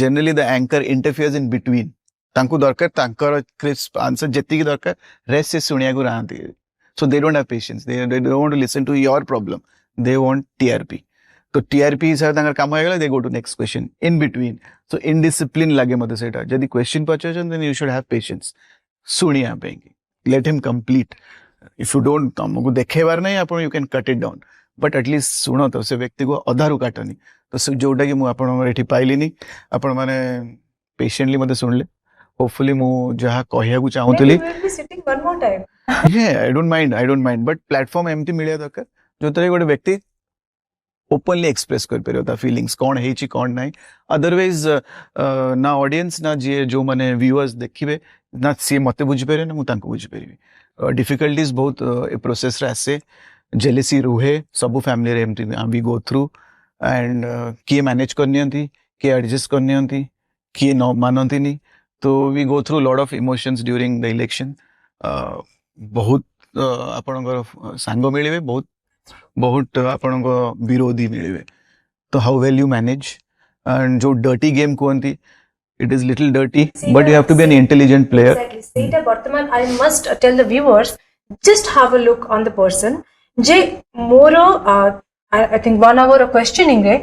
generally the anchor interferes in between तांको दरकार तांकर क्रिस्प आंसर जेती की दरकार रेस्ट से सुनिया को रहती so they don't have patience they don't want to listen to your problem they want TRP तो टीआरपी हिसाब तांकर काम होगला they go to next question in between so indiscipline लागे मते सेटा जदी क्वेश्चन पचाछन then you should have patience सुनिया पेंगी let him complete if you don't तुमको देखेबार नहीं आप you can cut it down but at least शुण तो से व्यक्ति को अधारू काटनी तो से जोटा कि मुझे पाइलिनी आपण मैंने पेशेंटली मते सुनले होपफुली मु जहाँ कहू चाहूली I don't mind but platform एमती मिले दरकार जो तरह गोटे व्यक्ति ओपनली एक्सप्रेस कर पारे फीलिंग्स कौन है कौन ना अदरवाइज ना ऑडियंस ना जी जो मैंने व्यूअर्स देखिए ना सी मत बुझीपारे ना मुझे बुझीपारि डिफिकल्टीज बहुत ए प्रोसेस आसे जेलेसी रुहे सबू फैमिली एमती वी गो थ्रू एंड किए मैनेज करनी किए एडजस्ट करनी किए न मानती तो we go through lot of emotions during the election बहुत आपणकर सांग मिले बहुत बहुत आपण विरोधी मिले तो how well you manage and जो डर्टी गेम कहती it is little dirty but you have to be an intelligent player exactly Bartaman I must tell the viewers just have a look on the person je moro I think 1 hour of questioning re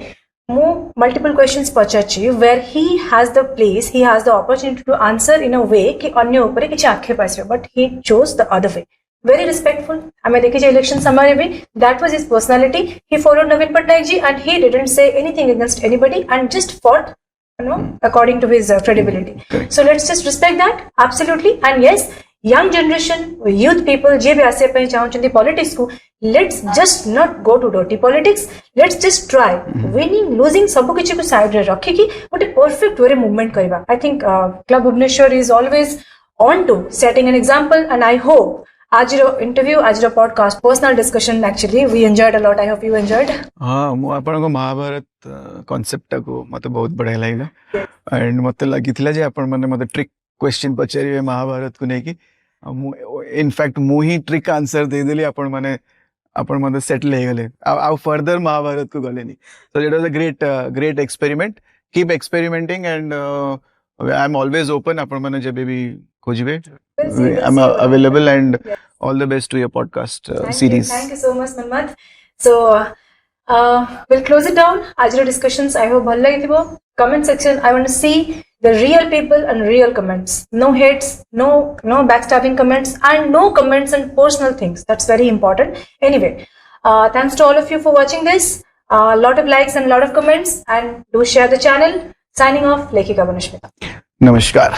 mu multiple questions pachachi where he has the place he has the opportunity to answer in a way ki अन्य upare kichi आक्षेप आसे but he chose the other way very respectful ame dekhi je election samare bhi that was his personality he followed Naveen Patnaik ji and he didn't say anything against anybody and just fought according to his credibility. So let's just respect that absolutely and yes young generation youth people je bhi ase pai chahunchନ୍ତି politics ko let's just not go to dirty politics let's just try winning losing sabu kichi ko side re rakhi ki gote perfect way movement kariba I think Club Bhubaneswar is always on to setting an example and I hope आजरो interview आजरो podcast personal discussion actually we enjoyed a lot I hope you enjoyed हां मु आपन को Mahabharat concept को मते बहुत बढ़िया लागला एंड मते लागिथिला जे आपन माने मते ट्रिक क्वेश्चन पचारिवे महाभारत को नै कि इनफैक्ट मु ही ट्रिक आंसर दे देली आपन माने सेटल हे गले आ फर्दर महाभारत को गले नी so it was a great experiment keep experimenting and I am always open आपन माने जब भी खोजिबे I'm available and all the best to your podcast series. Thank you so much, Manmat. So we'll close it down. Ajro discussions I hope bhal lagithibo. Comment section I want to see the real people and real comments. No hates, no backstabbing comments and no comments on personal things. That's very important. Anyway, thanks to all of you for watching this. Lot of likes and lot of comments and do share the channel. Signing off, Lekhika Banusmita. Namaskar.